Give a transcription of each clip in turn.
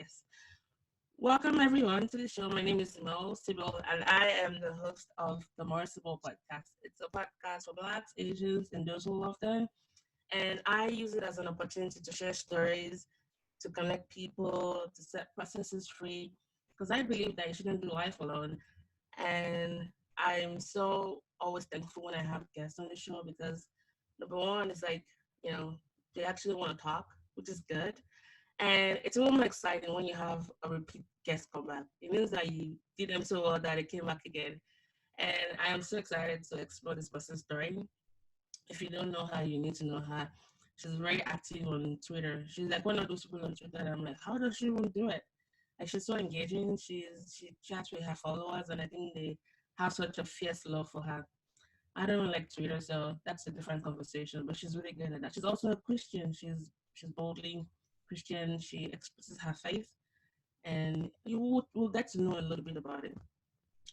Yes. Welcome everyone to the show. My name is Sibyl, and I am the host of the More Sibyl podcast. It's a podcast for Blacks, Asians, and those who love them. And I use it as an opportunity to share stories, to connect people, to set processes free, because I believe that you shouldn't do life alone. And I'm so always thankful when I have guests on the show because number one is like, you know, they actually want to talk, which is good. And it's even more exciting when you have a repeat guest come back. It means that you did them so well that they came back again. And I am so excited to explore this person's story. If you don't know her, you need to know her. She's very active on Twitter. She's like one of those people on Twitter that I'm like, how does she even do it? Like she's so engaging. She chats with her followers, and I think they have such a fierce love for her. I don't like Twitter, so that's a different conversation. But she's really good at that. She's also a Christian. She's boldly Christian. She expresses her faith, and you will get to know a little bit about it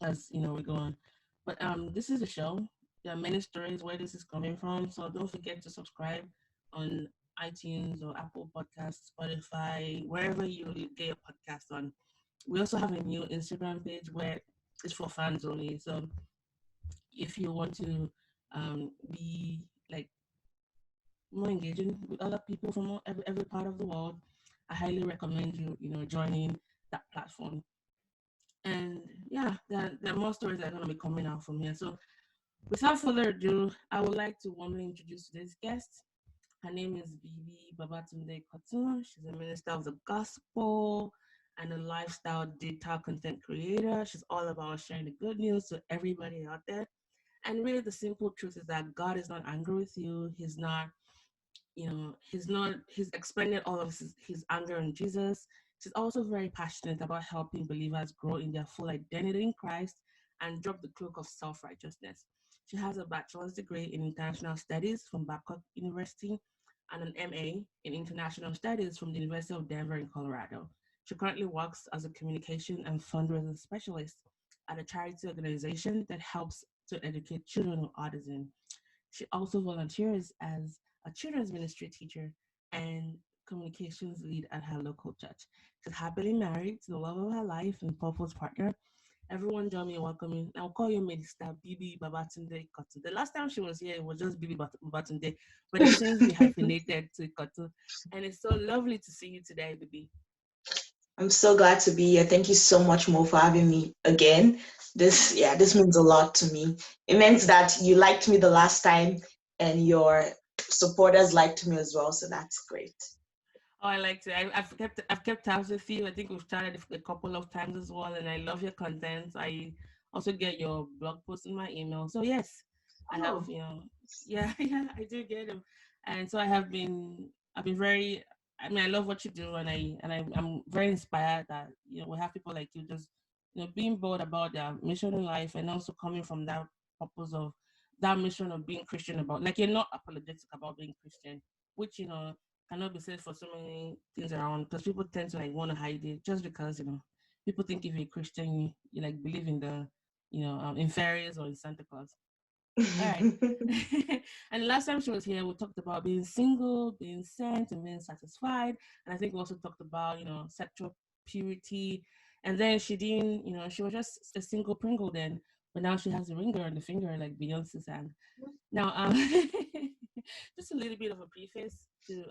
as we go on. But this is a show. There are many stories where this is coming from, so don't forget to subscribe on iTunes or Apple Podcasts, Spotify, wherever you get your podcast on. We also have a new Instagram page where it's for fans only. So if you want to be like more engaging with other people from every part of the world, I highly recommend you joining that platform. And yeah, there are more stories that are going to be coming out from here. So without further ado, I would like to warmly introduce today's guest. Her name is Bibi Babatunde-Ikotun. She's a minister of the gospel and a lifestyle digital content creator. She's all about sharing the good news to everybody out there. And really, the simple truth is that God is not angry with you. He's expended all of his anger on Jesus. She's also very passionate about helping believers grow in their full identity in Christ and drop the cloak of self-righteousness. She has a bachelor's degree in international studies from Babcock University and an MA in international studies from the University of Denver in Colorado. She currently works as a communication and fundraising specialist at a charity organization that helps to educate children with autism. She also volunteers as a children's ministry teacher and communications lead at her local church. She's happily married to the love of her life and purpose partner. Everyone join me in welcoming. I'll call you Minister Bibi Babatunde-Ikotun. The last time she was here, it was just Bibi Babatunde, but it's since we hyphenated to Ikotun. And it's so lovely to see you today, Bibi. I'm so glad to be here. Thank you so much, Mo, for having me again. This means a lot to me. It means that you liked me the last time and your supporters liked me as well. So that's great. Oh, I like to. I've kept tabs with you. I think we've chatted a couple of times as well, and I love your content. I also get your blog posts in my email. So yes, I have. Oh, Yeah, yeah, I do get them, and so I have been. I've been very. I mean, I love what you do, and I'm very inspired that we have people like you just being bold about their mission in life, and also coming from that purpose of that mission of being Christian about like you're not apologetic about being Christian, which cannot be said for so many things around because people tend to like want to hide it just because people think if you're Christian you like believe in the in fairies or in Santa Claus. All right. And the last time she was here, we talked about being single, being sent, and being satisfied. And I think we also talked about sexual purity. And then she didn't, she was just a single Pringle then, but now she has a ringer on the finger like Beyonce sang. Now, just a little bit of a preface to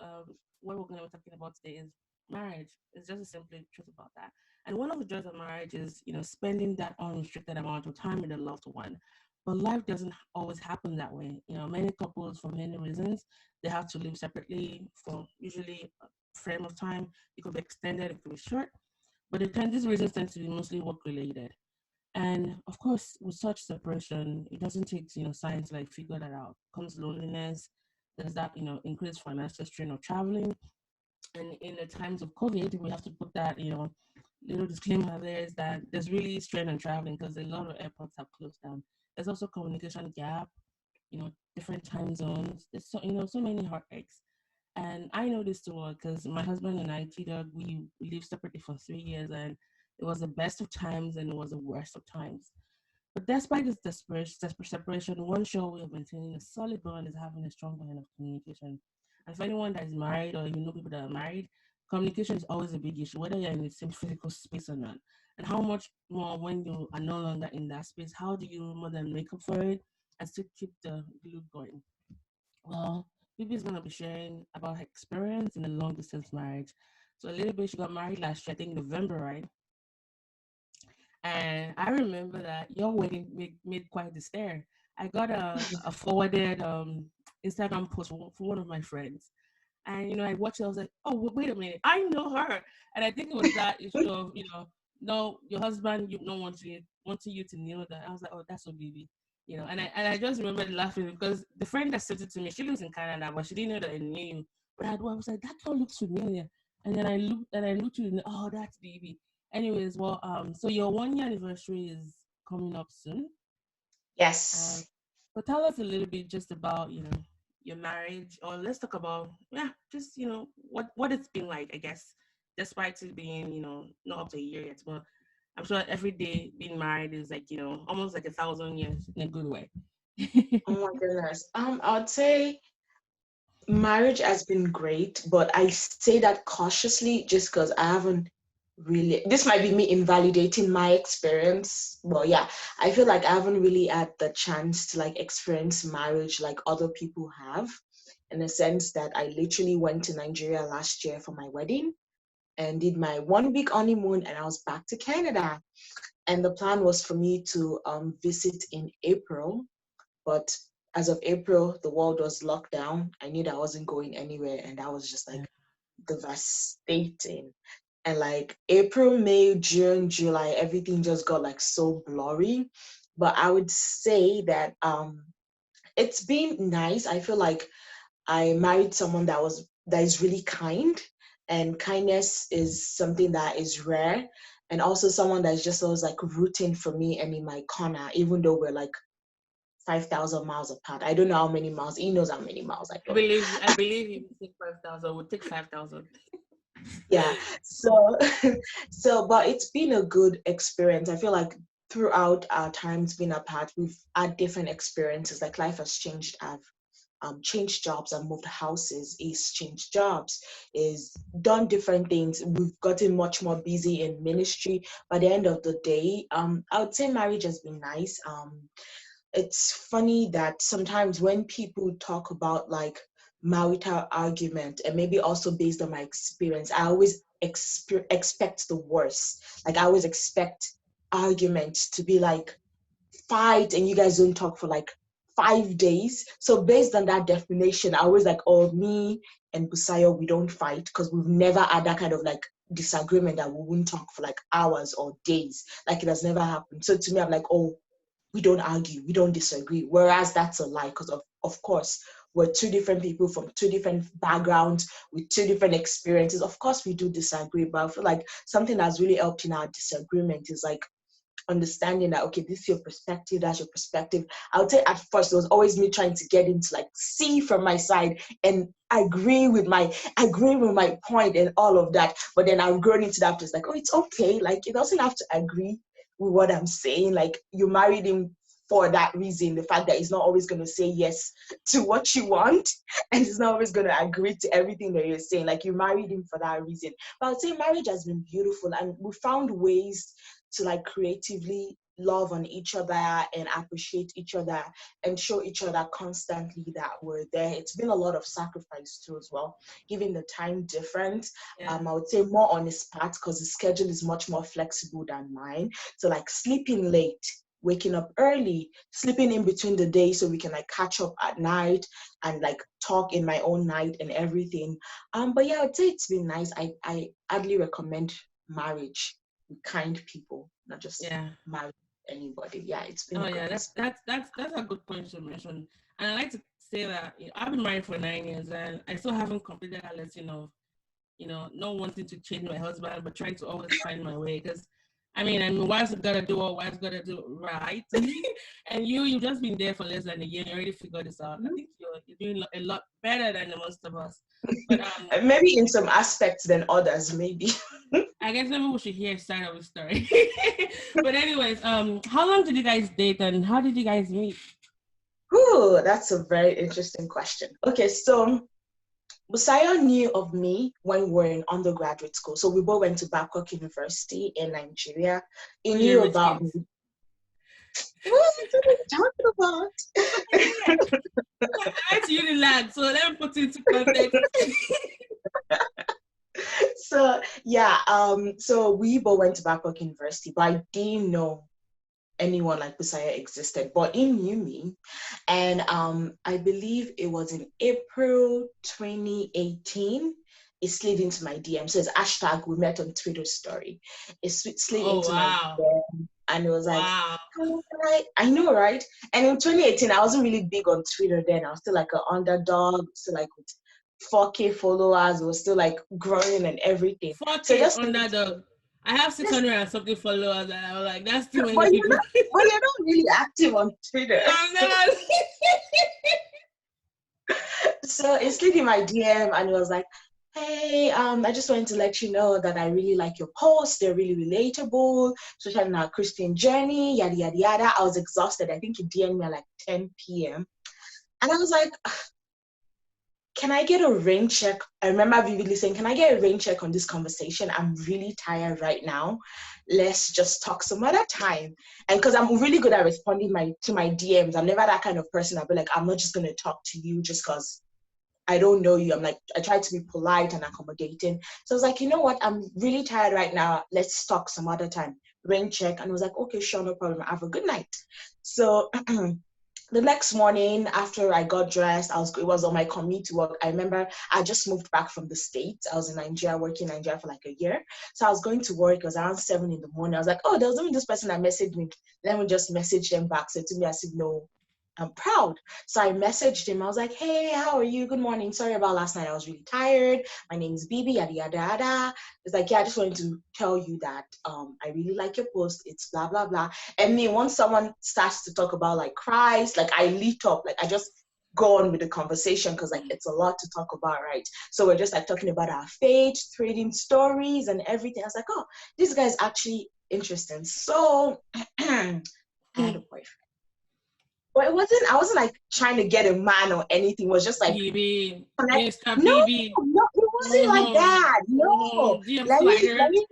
what we're going to be talking about today is marriage. It's just a simple truth about that. And one of the joys of marriage is, spending that unrestricted amount of time with a loved one. But life doesn't always happen that way. Many couples, for many reasons, they have to live separately for usually a frame of time. It could be extended, it could be short. But these reasons tend to be mostly work related. And of course, with such separation, it doesn't take science like figure that out. Comes loneliness. There's that increased financial strain of traveling. And in the times of COVID, we have to put that little disclaimer there is that there's really strain on traveling because a lot of airports have closed down. There's also communication gap. Different time zones. There's so many heartaches. And I know this too well because my husband and I, T-Dog, we lived separately for 3 years, and it was the best of times and it was the worst of times. But despite this separation, one show we have maintaining a solid bond is having a strong bond of communication. And for anyone that is married or you know people that are married, communication is always a big issue, whether you're in the same physical space or not. And how much more when you are no longer in that space, how do you more than make up for it and still keep the glue going? Well, Bibi is going to be sharing about her experience in a long distance marriage. So a little bit, she got married last year, I think November, right? And I remember that your wedding made quite the stir. I got a forwarded Instagram post from one of my friends. And I watched it, I was like, oh, wait a minute, I know her. And I think it was that issue of, no, your husband, you don't wanting you to know that. I was like, oh, that's so Bibi. And I just remembered laughing because the friend that sent it to me, she lives in Canada, but she didn't know that I knew you. But I was like, that girl looks familiar. And then I looked and oh, that's Bibi. Anyways, well, so your 1 year anniversary is coming up soon. Um, Yes. but tell us a little bit just about, your marriage, or let's talk about, yeah, just, what it's been like, I guess, despite it being, not up to a year yet, but I'm sure every day being married is like, almost like 1,000 years in a good way. Oh my goodness. I'd say marriage has been great, but I say that cautiously just because I haven't really, this might be me invalidating my experience, but yeah, I feel like I haven't really had the chance to like experience marriage like other people have, in the sense that I literally went to Nigeria last year for my wedding and did my 1 week honeymoon, and I was back to Canada. And the plan was for me to visit in April, but as of April, the world was locked down. I knew that I wasn't going anywhere, and that was just Yeah. like devastating. And like April, May, June, July, everything just got like so blurry. But I would say that it's been nice. I feel like I married someone that is really kind, and kindness is something that is rare, and also someone that is just always like rooting for me and in my corner, even though we're like 5,000 miles apart. I don't know how many miles. He knows how many miles. I I don't. believe you. I believe you would take 5,000. Would take 5,000. Yeah. So, but it's been a good experience. I feel like throughout our times being apart, we've had different experiences. Like life has changed. I've changed jobs, I've moved houses, he's changed jobs, is done different things. We've gotten much more busy in ministry. By the end of the day, I would say marriage has been nice. It's funny that sometimes when people talk about like marital argument, and maybe also based on my experience, I always expect the worst. Like I always expect arguments to be like fight and you guys don't talk for like 5 days. So based on that definition, I always like, oh, me and Busayo, we don't fight because we've never had that kind of like disagreement that we wouldn't talk for like hours or days. Like it has never happened. So to me, I'm like, oh, we don't argue, we don't disagree. Whereas that's a lie, because of course we're two different people from two different backgrounds with two different experiences. Of course we do disagree, but I feel like something that's really helped in our disagreement is like understanding that okay, this is your perspective, that's your perspective. I would say at first it was always me trying to get into like see from my side and agree with my point and all of that. But then I've grown into that place like, oh, it's okay, like it doesn't have to agree with what I'm saying. Like you married him for that reason, the fact that he's not always going to say yes to what you want and he's not always going to agree to everything that you're saying. Like you married him for that reason. But I would say marriage has been beautiful, and we found ways to like creatively love on each other and appreciate each other and show each other constantly that we're there. It's been a lot of sacrifice too as well, given the time difference. Yeah. I would say more on his part because his schedule is much more flexible than mine. So like sleeping late, waking up early, sleeping in between the day so we can like catch up at night and like talk in my own night and everything. But yeah, I'd say it's been nice. I hardly recommend marriage with kind people, not just Yeah. marry anybody. Yeah, it's been Oh a good yeah, that's experience. that's that's that's a good point to mention. And I like to say that I've been married for 9 years and I still haven't completed that lesson of, not wanting to change my husband, but trying to always find my way. Because I mean, wife's gotta do what wife's gotta do, right? And you've just been there for less than a year. And you already figured this out. I think you're doing a lot better than the most of us. But Maybe in some aspects than others, maybe. I guess maybe we should hear a side of the story. But anyways, how long did you guys date and how did you guys meet? Ooh, that's a very interesting question. Okay, so Busayo knew of me when we were in undergraduate school. So we both went to Babcock University in Nigeria. He So you're knew rich about me. kids. What are you talking about? Yeah. I had to relax, so let me put it into context. So yeah, so we both went to Babcock University, but I didn't know anyone like Busayo existed, but he knew me. And I believe it was in April 2018. It slid into my DM. So it's hashtag we met on Twitter story. It slid Oh into my wow. DM and it was like, Wow. "Hello, I know, right?" And in 2018, I wasn't really big on Twitter then. I was still like an underdog, still like with 4K followers. It was still like growing and everything. So 4K just slid into underdog. I have just 600 and something followers, and I was like, that's too but many you're people. not but you're not really active on Twitter. I'm never. So it slid in my DM and it was like, "Hey, I just wanted to let you know that I really like your posts. They're really relatable, especially in our Christian journey, yada yada yada." I was exhausted. I think he DM'd me at like 10 p.m. And I was like, "Can I get a rain check?" I remember vividly saying, "Can I get a rain check on this conversation? I'm really tired right now. Let's just talk some other time." And because I'm really good at responding to my DMs, I'm never that kind of person. I'll be like, "I'm not just gonna talk to you just because I don't know you." I'm like, I try to be polite and accommodating. So I was like, "You know what? I'm really tired right now. Let's talk some other time." Rain check. And I was like, "Okay, sure, no problem. Have a good night." So the next morning after I got dressed, it was on my commute to work. I remember I just moved back from the States. I was in Nigeria, working in Nigeria for like a year. So I was going to work. It was around 7 in the morning. I was like, "Oh, there was only this person that messaged me. Let me just message them back." So to me, I said, "No, I'm proud." So I messaged him. I was like, "Hey, how are you? Good morning. Sorry about last night. I was really tired. My name is Bibi, yada, yada, yada." It's like, "Yeah, I just wanted to tell you that I really like your post. It's blah, blah, blah." And me, once someone starts to talk about like Christ, like I lit up, like I just go on with the conversation because like it's a lot to talk about, right? So we're just like talking about our faith, trading stories and everything. I was like, "Oh, this guy is actually interesting." So I had a boyfriend. But I wasn't like trying to get a man or anything. It was just like, BB, like Mr. no, BB. no, it wasn't like that. No. DM Let me slider. let me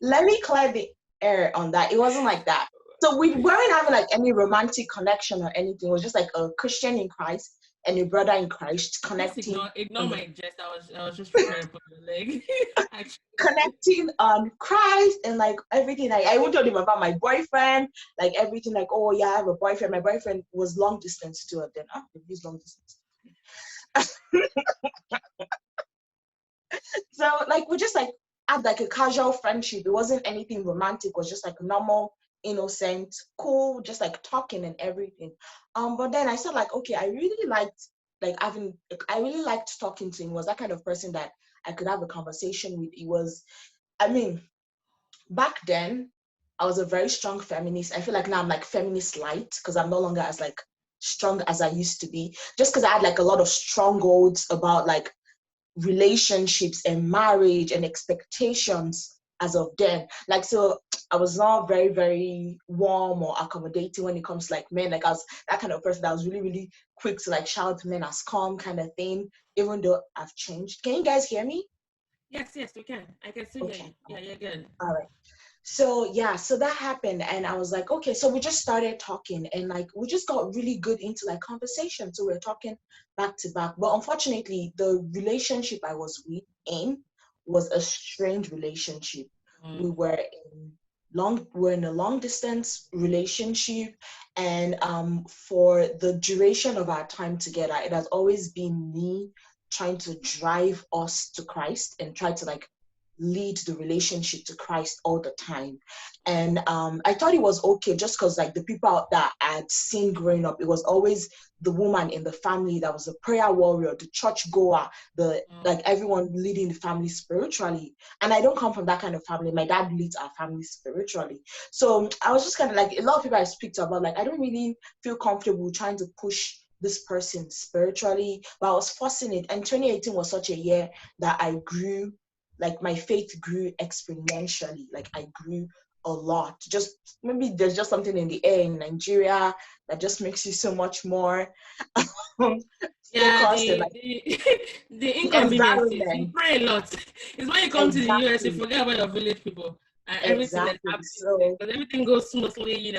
let me clear the air on that. It wasn't like that. So we weren't having like any romantic connection or anything. It was just like a Christian in Christ and a brother in Christ Just connecting ignore on the my jest. I was just preparing for the leg. Actually, connecting on Christ and like everything. I won't tell him about my boyfriend, like everything, like, "Oh yeah, I have a boyfriend." My boyfriend was long distance too. Then they've used long distance. So like we just like had like a casual friendship. It wasn't anything romantic. It was just like normal, innocent, cool, just like talking and everything. But then I said like, okay, I really liked talking to him. He was that kind of person that I could have a conversation with. He was, I mean, back then I was a very strong feminist. I feel like now I'm like feminist light because I'm no longer as like strong as I used to be. Just because I had like a lot of strongholds about like relationships and marriage and expectations as of then. Like, so I was not very, very warm or accommodating when it comes to like men. Like I was that kind of person that was really, really quick to like shout men as calm kind of thing, even though I've changed. Can you guys hear me? yes, we can. I can still hear Okay. you. Yeah, you're good. All right. So yeah, so that happened and I was like, okay, so we just started talking and like we just got really good into like conversation. So we were talking back to back. But unfortunately, the relationship I was in was a strange relationship. Mm. We were in a long distance relationship and for the duration of our time together, it has always been me trying to drive us to Christ and try to like lead the relationship to Christ all the time. And I thought it was okay just because like the people that I had seen growing up, it was always the woman in the family that was a prayer warrior, the church goer, the like everyone leading the family spiritually. And I don't come from that kind of family. My dad leads our family spiritually. So I was just kind of like a lot of people I speak to about like I don't really feel comfortable trying to push this person spiritually, but I was forcing it. And 2018 was such a year that I grew, like my faith grew exponentially. Like I grew a lot. Just maybe there's just something in the air in Nigeria that just makes you so much more Yeah, focused and like the the inconveniences. You environment. pray a lot. It's when you come to the US, you Exactly. forget about your village people and everything that's Exactly. happening there. So Because everything goes smoothly,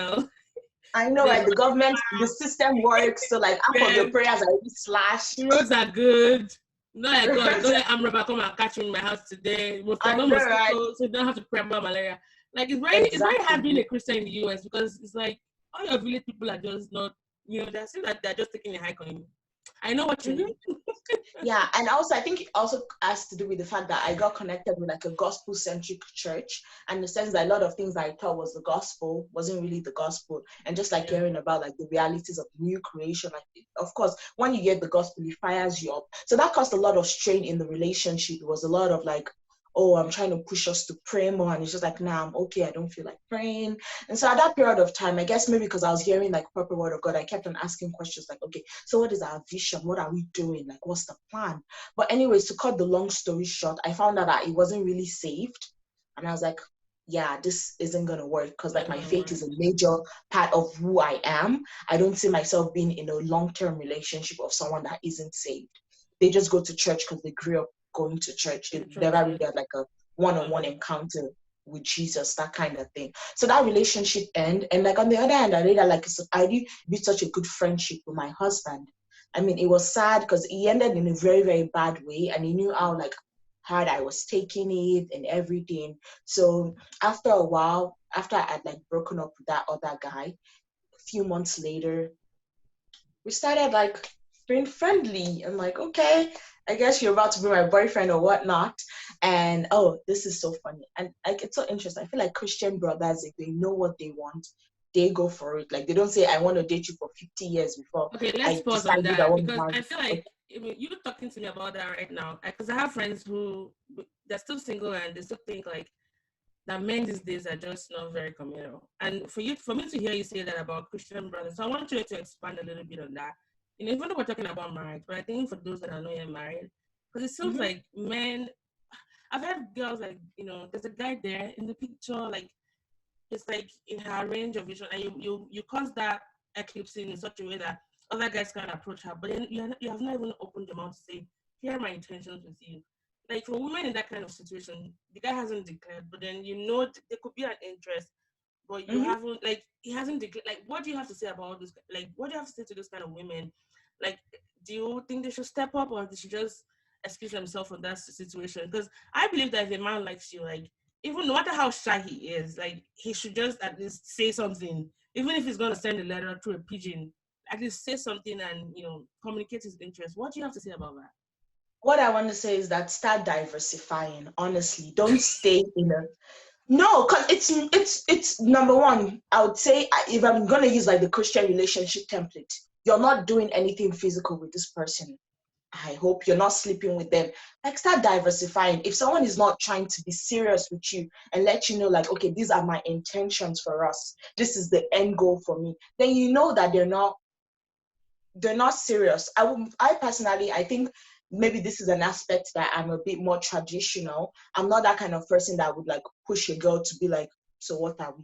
I know, There's right? The government, the system works. So like half of your no prayers are already the slashed. roads are good. No, like The God, roads don't are- let Amraba come and catch you in my house today. There are I no know, right? mosquitoes, so you don't have to pray about malaria. Like it's very hard Exactly. being a Christian in the US because it's like all your village people are just not, they're still that they're just taking a hike on you. I know what you Mhm. mean. Yeah, and also I think it also has to do with the fact that I got connected with like a gospel-centric church, and the sense that a lot of things that I thought was the gospel wasn't really the gospel, and just like Yeah. hearing about like the realities of new creation, like of course when you get the gospel, it fires you up. So that caused a lot of strain in the relationship. It was a lot of like, oh, I'm trying to push us to pray more, and it's just like, nah, I'm okay. I don't feel like praying. And so at that period of time, I guess maybe because I was hearing like proper word of God, I kept on asking questions like, okay, so what is our vision? What are we doing? Like, what's the plan? But anyways, to cut the long story short, I found out that it wasn't really saved. And I was like, yeah, this isn't going to work because like Not my gonna faith work. is a major part of who I am. I don't see myself being in a long-term relationship of someone that isn't saved. They just go to church because they grew up going to church. They In never really churches. had like a one-on-one encounter with Jesus, that kind of thing. So that relationship end. And like on the other hand, I really like I did build such a good friendship with my husband. I mean, it was sad because he ended in a very, very bad way, and he knew how like hard I was taking it and everything. So after a while, after I had like broken up with that other guy, a few months later, we started like being friendly and like, okay, I guess you're about to be my boyfriend or whatnot. And oh, this is so funny. And like it's so interesting. I feel like Christian brothers, if they know what they want, they go for it. Like they don't say, I want to date you for 50 years before Okay, let's I pause on decide that I that want to because marry I feel you. like you talking to me about that right now. Because I have friends who they're still single and they still think like that men these days are just not very communal. And for me to hear you say that about Christian brothers, so I want you to expand a little bit on that. Even though we're talking about marriage, but I think for those that are not yet married, because it seems Mm-hmm. like men, I've had girls like, there's a guy there in the picture, like it's like in her range of vision, and you cause that eclipsing in such a way that other guys can approach her, but then you have not even opened your mouth to say, here are my intentions with you. Like for women in that kind of situation, the guy hasn't declared, but then there could be an interest, but you Mm-hmm. haven't, like, he hasn't declared. Like, what do you have to say about this? Like, what do you have to say to those kind of women? Like, do you think they should step up, or they should just excuse themselves from that situation? Because I believe that if a man likes you, like, even no matter how shy he is, like, he should just at least say something, even if he's gonna send a letter through a pigeon. At least say something and communicate his interest. What do you have to say about that? What I want to say is that start diversifying. Honestly, don't stay in a no, because it's number one. I would say if I'm gonna use like the Christian relationship template, you're not doing anything physical with this person. I hope you're not sleeping with them. Like start diversifying. If someone is not trying to be serious with you and let you know, like, okay, these are my intentions for us. This is the end goal for me. Then you know that they're not serious. I personally, I think maybe this is an aspect that I'm a bit more traditional. I'm not that kind of person that would like push a girl to be like, so what are we?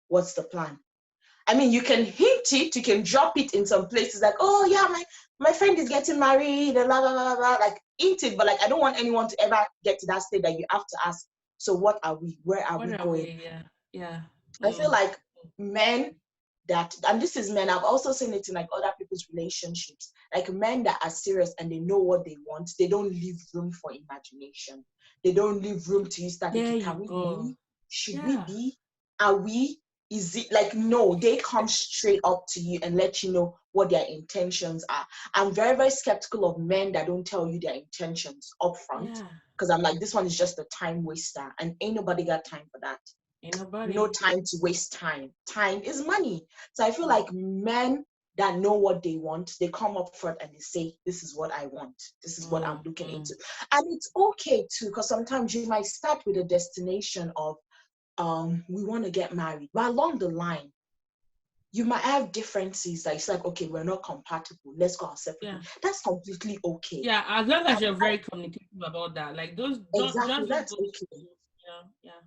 What's the plan? I mean, you can hint it, you can drop it in some places like, oh yeah, my friend is getting married, blah, blah, blah, blah, like hint it, but like I don't want anyone to ever get to that state that you have to ask, so what are we? Where are What we are going? we? Yeah, yeah. I feel Mm. like men and this is men, I've also seen it in like other people's relationships, like men that are serious and they know what they want, they don't leave room for imagination. They don't leave room to you start, There okay, you can we go. be? Should we Yeah, be? Are we? Is it like no, they come straight up to you and let you know what their intentions are. I'm very, very skeptical of men that don't tell you their intentions up front yeah. because I'm like, this one is just a time waster and ain't nobody got time for that. Ain't No nobody. time to waste time. Time is money. So I feel Mm. like men that know what they want, they come up front and they say, this is what I want. This is what I'm Mm, looking mm. into. And it's okay too, because sometimes you might start with a destination of we want to get married. But along the line, you might have differences that it's like, okay, we're not compatible. Let's go our separate Yeah. ways. That's completely okay. Yeah, as long as And you're very communicative about that, like those, don't exactly, just don't that's go. okay. Yeah, yeah.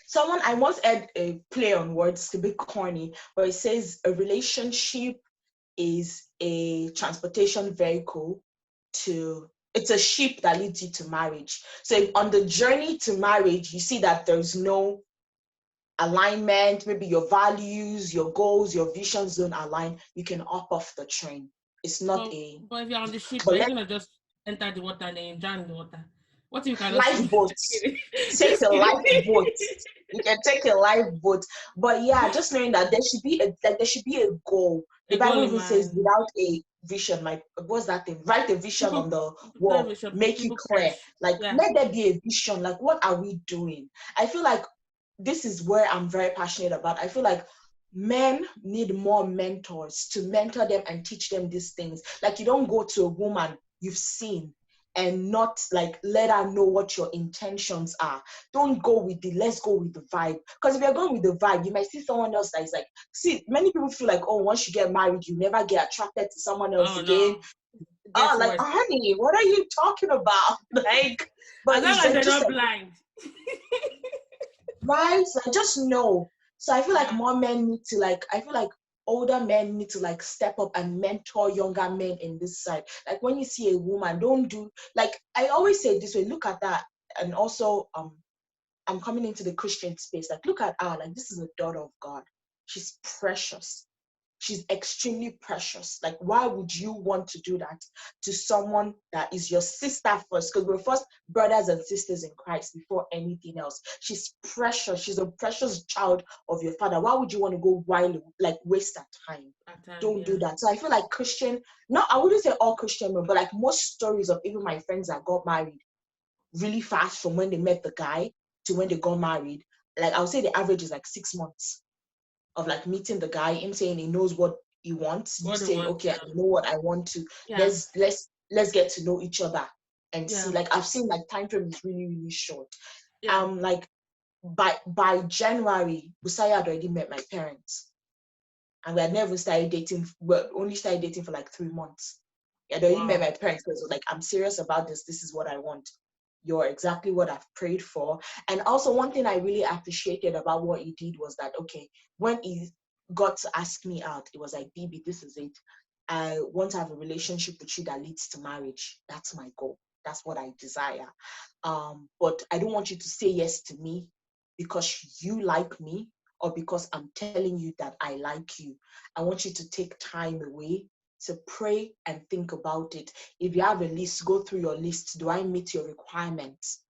Someone, I once heard a play on words, to be corny, but it says a relationship is a transportation vehicle to, it's a ship that leads you to marriage. So if on the journey to marriage, you see that there's no alignment, maybe your values, your goals, your visions don't align, you can hop off the train. It's not a, But if you're on the ship, but are you let gonna just enter the water and then you drown in the water? What if you cannot swim? Just lifeboats. kidding. Take Just a kidding. lifeboat. You can take a lifeboat. But yeah, just knowing that there should be a, like there should be a goal. The A goal Bible in even says mind. without a vision, like what's that thing? Write a vision on People, the without wall, vision, make it people clear. perish. Like Yeah. let there be a vision. Like what are we doing? I feel like this is where I'm very passionate about. I feel like men need more mentors to mentor them and teach them these things. Like you don't go to a woman you've seen and not like let her know what your intentions are. Don't go with the let's go with the vibe. Because if you're going with the vibe, you might see someone else that is like, see, many people feel like, oh, once you get married, you never get attracted to someone else Oh again. no, it Oh, gets like, worse. honey, what are you talking about? Like, but As long it's as like you're just not like blind. right? So I just know. So I feel like Yeah. more men need to like, I feel like older men need to like step up and mentor younger men in this side. Like when you see a woman, don't do like I always say it this way, look at that. And also I'm coming into the Christian space. Like look at her, like this is a daughter of God. She's precious. She's extremely precious. Like, why would you want to do that to someone that is your sister first? Because we're first brothers and sisters in Christ before anything else. She's precious. She's a precious child of your father. Why would you want to go wild, like waste that time? At time, Don't do yeah. that. So I feel like Christian, not I wouldn't say all Christian men, but like most stories of even my friends that got married really fast from when they met the guy to when they got married. Like I would say the average is like 6 months of like meeting the guy, him saying he knows what he wants, you What they saying, want, okay, I yeah. know what I want to. Yeah. Let's get to know each other and see. Yeah. Like I've seen like time frame is really, really short. Yeah. Like by January, Busaya had already met my parents. And we had never started dating, well, only started dating for like 3 months. He had already met Wow. my parents because it was like, I'm serious about this. This is what I want. You're exactly what I've prayed for. And also, one thing I really appreciated about what he did was that, okay, when he got to ask me out, it was like, Bibi, this is it. I want to have a relationship with you that leads to marriage. That's my goal. That's what I desire. But I don't want you to say yes to me because you like me or because I'm telling you that I like you. I want you to take time away to pray and think about it. If you have a list, go through your list. Do I meet your requirements?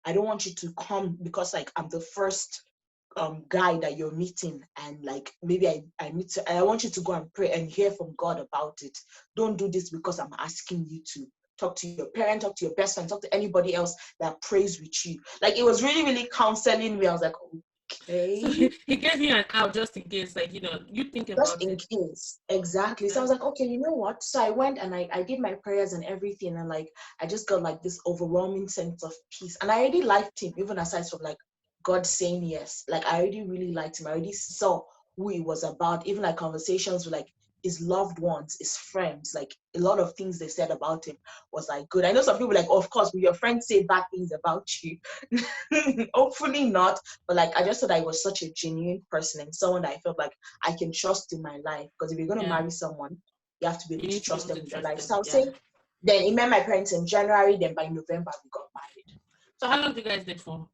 I don't want you to come because like I'm the first guy that you're meeting and like maybe I want you to go and pray and hear from God about it. Don't do this because I'm asking you to. Talk to your parent, talk to your best friend, talk to anybody else that prays with you. Like it was really, really counseling me. I was like, So okay, he gave you an out just in case, like, you think just about in it. case. Exactly. So I Okay. was like, okay, you know what? So I went and I did my prayers and everything. And like, I just got like this overwhelming sense of peace. And I already liked him, even aside from like God saying yes. Like, I already really liked him. I already saw who he was about. Even like conversations with like his loved ones, his friends, like a lot of things they said about him was like good. I know some people like, oh, of course, will your friends say bad things about you? Hopefully not. But like, I just thought I was such a genuine person and someone that I felt like I can trust in my life. Because if you're going to Yeah. marry someone, you have to be You able to need to be trust able them to with your trust life. them. So I'll Yeah. say, then he met my parents in January. Then by November, we got married. So how long do you guys date for?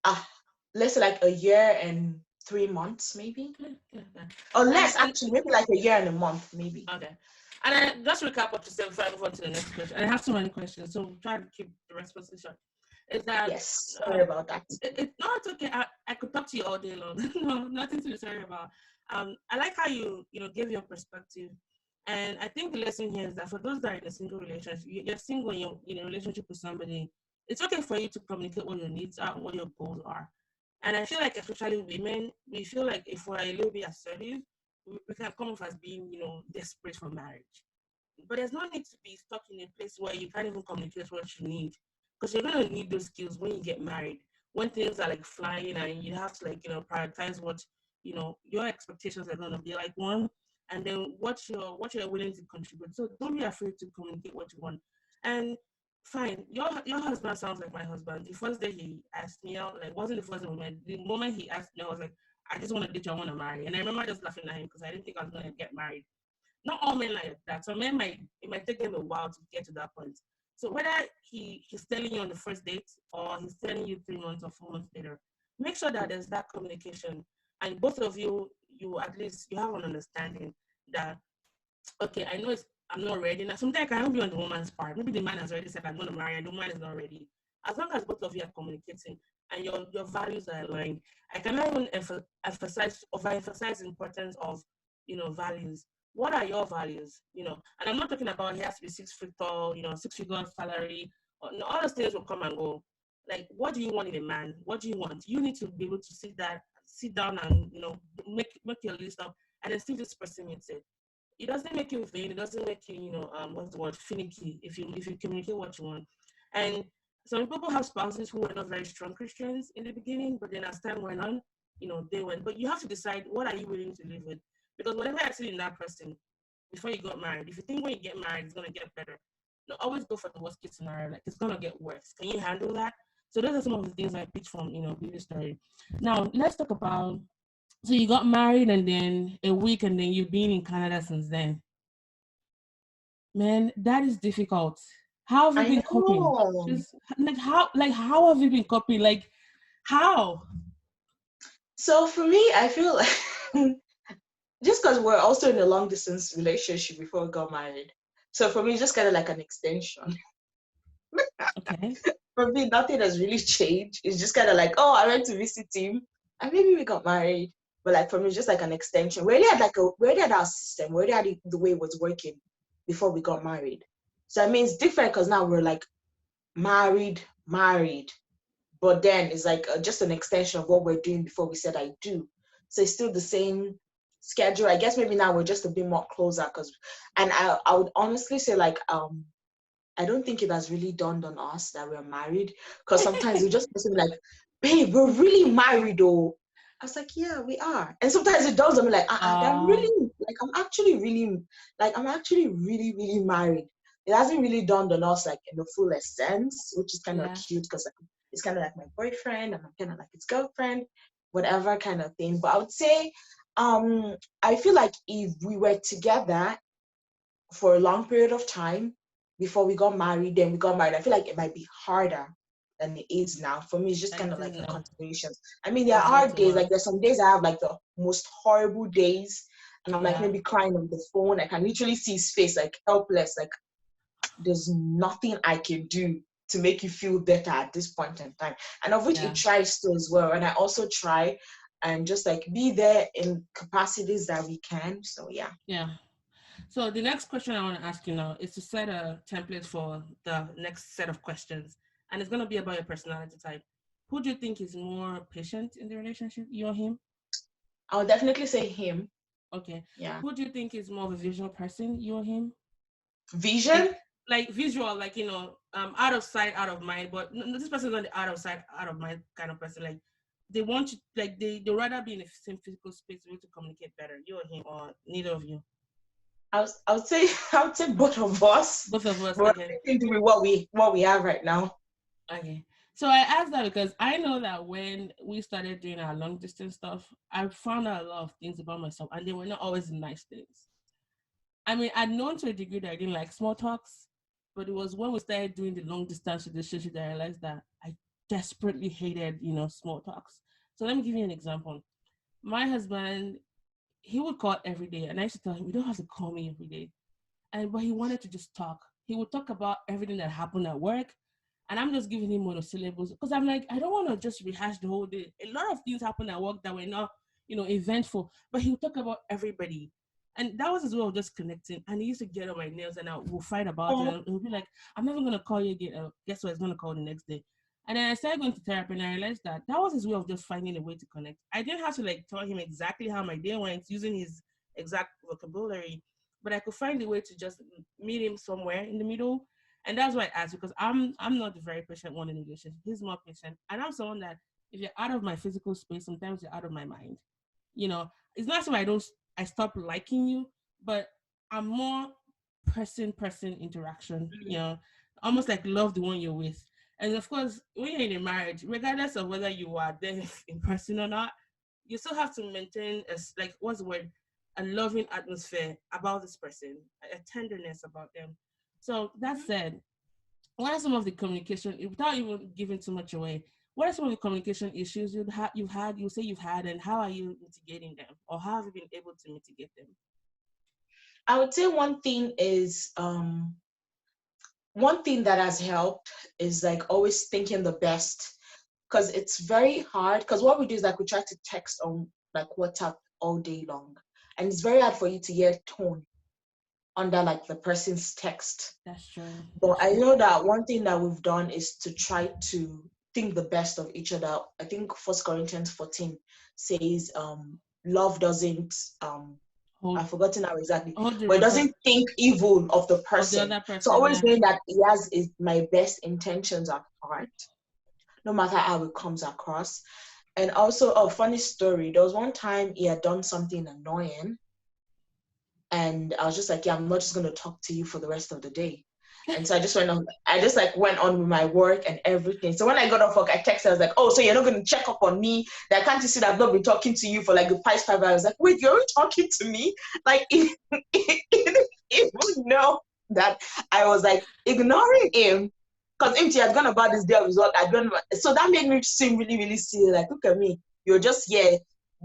Ah, let's say like a year and 3 months, maybe. Okay. Yeah, yeah. Or And less, actually, maybe like a year and a month, maybe. okay. And I just recap what you said before I move on to the next question. I have so many questions, so we'll try to keep the responses short. Is that Yes, sorry about that. no, it's okay. I could talk to you all day long. No, nothing to be sorry about. I like how you give your perspective, and I think the lesson here is that for those that are in a single relationship, you're single, and you're in a relationship with somebody. It's okay for you to communicate what your needs are, what your goals are, and I feel like especially women, we feel like if we're a little bit assertive, we can come off as being desperate for marriage. But there's no need to be stuck in a place where you can't even communicate what you need, because you're gonna need those skills when you get married. When things are like flying and you have to like prioritize what your expectations are gonna be like one, and then what you're willing to contribute. So don't be afraid to communicate what you want. And fine. Your husband sounds like my husband. The first day he asked me out, like wasn't the first day we met. The moment he asked me, I was like, I just want to date you, I want to marry. And I remember just laughing at him because I didn't think I was gonna get married. Not all men like that. Some men might it might take them a while to get to that point. So whether he's telling you on the first date or he's telling you 3 months or 4 months later, make sure that there's that communication and both of you at least you have an understanding that okay, I know I'm not ready. Now sometimes I can be on the woman's part. Maybe the man has already said I'm gonna marry and the woman is not ready. As long as both of you are communicating and your values are aligned, I cannot even overemphasize the importance of values. What are your values? And I'm not talking about he has to be 6 feet tall, 6 figure salary, or, all those things will come and go. Like, what do you want in a man? What do you want? You need to be able to sit down and make your list up and then see if this person meets it. It doesn't make you vain. It doesn't make you, what's the word, finicky. If you communicate what you want, and some people have spouses who were not very strong Christians in the beginning, but then as time went on, they went. But you have to decide what are you willing to live with, because whatever I see in that person before you got married, if you think when you get married it's gonna get better, always go for the worst case scenario. Like it's gonna get worse. Can you handle that? So those are some of the things I picked from Bibi's story. Now let's talk about so you got married and then a week and then you've been in Canada since then. Man, that is difficult. How have you I been coping? know. Just how have you been coping? Like how? So for me, I feel like just because we're also in a long distance relationship before we got married. So for me, it's just kind of like an extension. Okay. For me, nothing has really changed. It's just kind of like, oh, I went to visit him, and maybe we got married. But like for me, it's just like an extension. We already had our system. We already had the way it was working before we got married. So I mean, it's different because now we're like married. But then it's like just an extension of what we're doing before we said I do. So it's still the same schedule. I guess maybe now we're just a bit more closer and I would honestly say like I don't think it has really dawned on us that we're married because sometimes we just listen like, babe, we're really married though. I was like, yeah, we are. And sometimes it dawns on me like, I'm Uh, really like I'm actually really, really married. It hasn't really dawned on us like in the fullest sense, which is kind of yeah. cute because like, it's kind of like my boyfriend and I'm kind of like his girlfriend, whatever kind of thing. But I would say, I feel like if we were together for a long period of time before we got married. Then we got married. I feel like it might be harder than it is now. For me, it's just kind It of is like a now continuation. I mean, there are of what hard you days. Like want. there's some days I have like the most horrible days, and I'm like Yeah. maybe crying on the phone. I can literally see his face, like helpless. Like there's nothing I can do to make you feel better at this point in time. And of which it Yeah. tries to as well. And I also try and just like be there in capacities that we can. So yeah. Yeah. So the next question I want to ask you now is to set a template for the next set of questions. And it's going to be about your personality type. Who do you think is more patient in the relationship, you or him? I'll definitely say him. Okay. Yeah. Who do you think is more of a visual person, you or him? Like, Vision. like visual, like, out of sight, out of mind. But this person is not the out of sight, out of mind kind of person. Like, they want you, like, they rather be in the same physical space to be able to communicate better, you or him, or neither of you? I would say I would say both of us. Both of us. But Okay. I think with what we have right now. Okay. So I asked that because I know that when we started doing our long distance stuff, I found out a lot of things about myself, and they were not always nice things. I mean, I'd known to a degree that I didn't like small talks, but it was when we started doing the long distance relationship that I realized that I desperately hated, small talks. So let me give you an example. My husband, he would call every day, and I used to tell him, "You don't have to call me every day." But he wanted to just talk. He would talk about everything that happened at work, and I'm just giving him monosyllables because I'm like, I don't want to just rehash the whole day. A lot of things happened at work that were not, eventful. But he would talk about everybody, and that was his way of just connecting. And he used to get on my nerves, and I would fight about it. Oh, And he'll be like, "I'm never gonna call you again." Guess what? He's gonna call the next day. And then I started going to therapy, and I realized that that was his way of just finding a way to connect. I didn't have to like tell him exactly how my day went using his exact vocabulary, but I could find a way to just meet him somewhere in the middle. And that's why I asked, because I'm not the very patient one in the relationship. He's more patient, and I'm someone that if you're out of my physical space, sometimes you're out of my mind. It's not so I stop liking you, but I'm more person interaction. almost like love the one you're with. And of course, when you're in a marriage, regardless of whether you are there in person or not, you still have to maintain like what's the word, a loving atmosphere about this person, a tenderness about them. So that said, what are some of the communication, without even giving too much away, what are some of the communication issues you say you've had, and how are you mitigating them, or how have you been able to mitigate them? I would say one thing that has helped is like always thinking the best, because it's very hard. Because what we do is like we try to text on like WhatsApp all day long, and it's very hard for you to hear tone under like the person's text. That's true. But That's I true. know that one thing that we've done is to try to think the best of each other. I think First Corinthians 14 says, love doesn't I've Hold forgotten how exactly, hold the but it record doesn't think evil of the of the person. other So person, always yeah. knowing that he has is my best intentions at heart, no matter how it comes across. And also, a funny story. There was one time he had done something annoying, and I was just like, yeah, I'm not just gonna talk to you for the rest of the day. And so I just went on. I just like went on with my work and everything. So when I got off work, I texted. I was like, "Oh, so you're not going to check up on me? That can't you see that I've not been talking to you for like the past 5 hours?" I was like, "Wait, you're already talking to me? Like, even know that I was like ignoring him because if he had gone about this day of result, I'd gone. So that made me seem really, really silly. Like, look at me. You're just here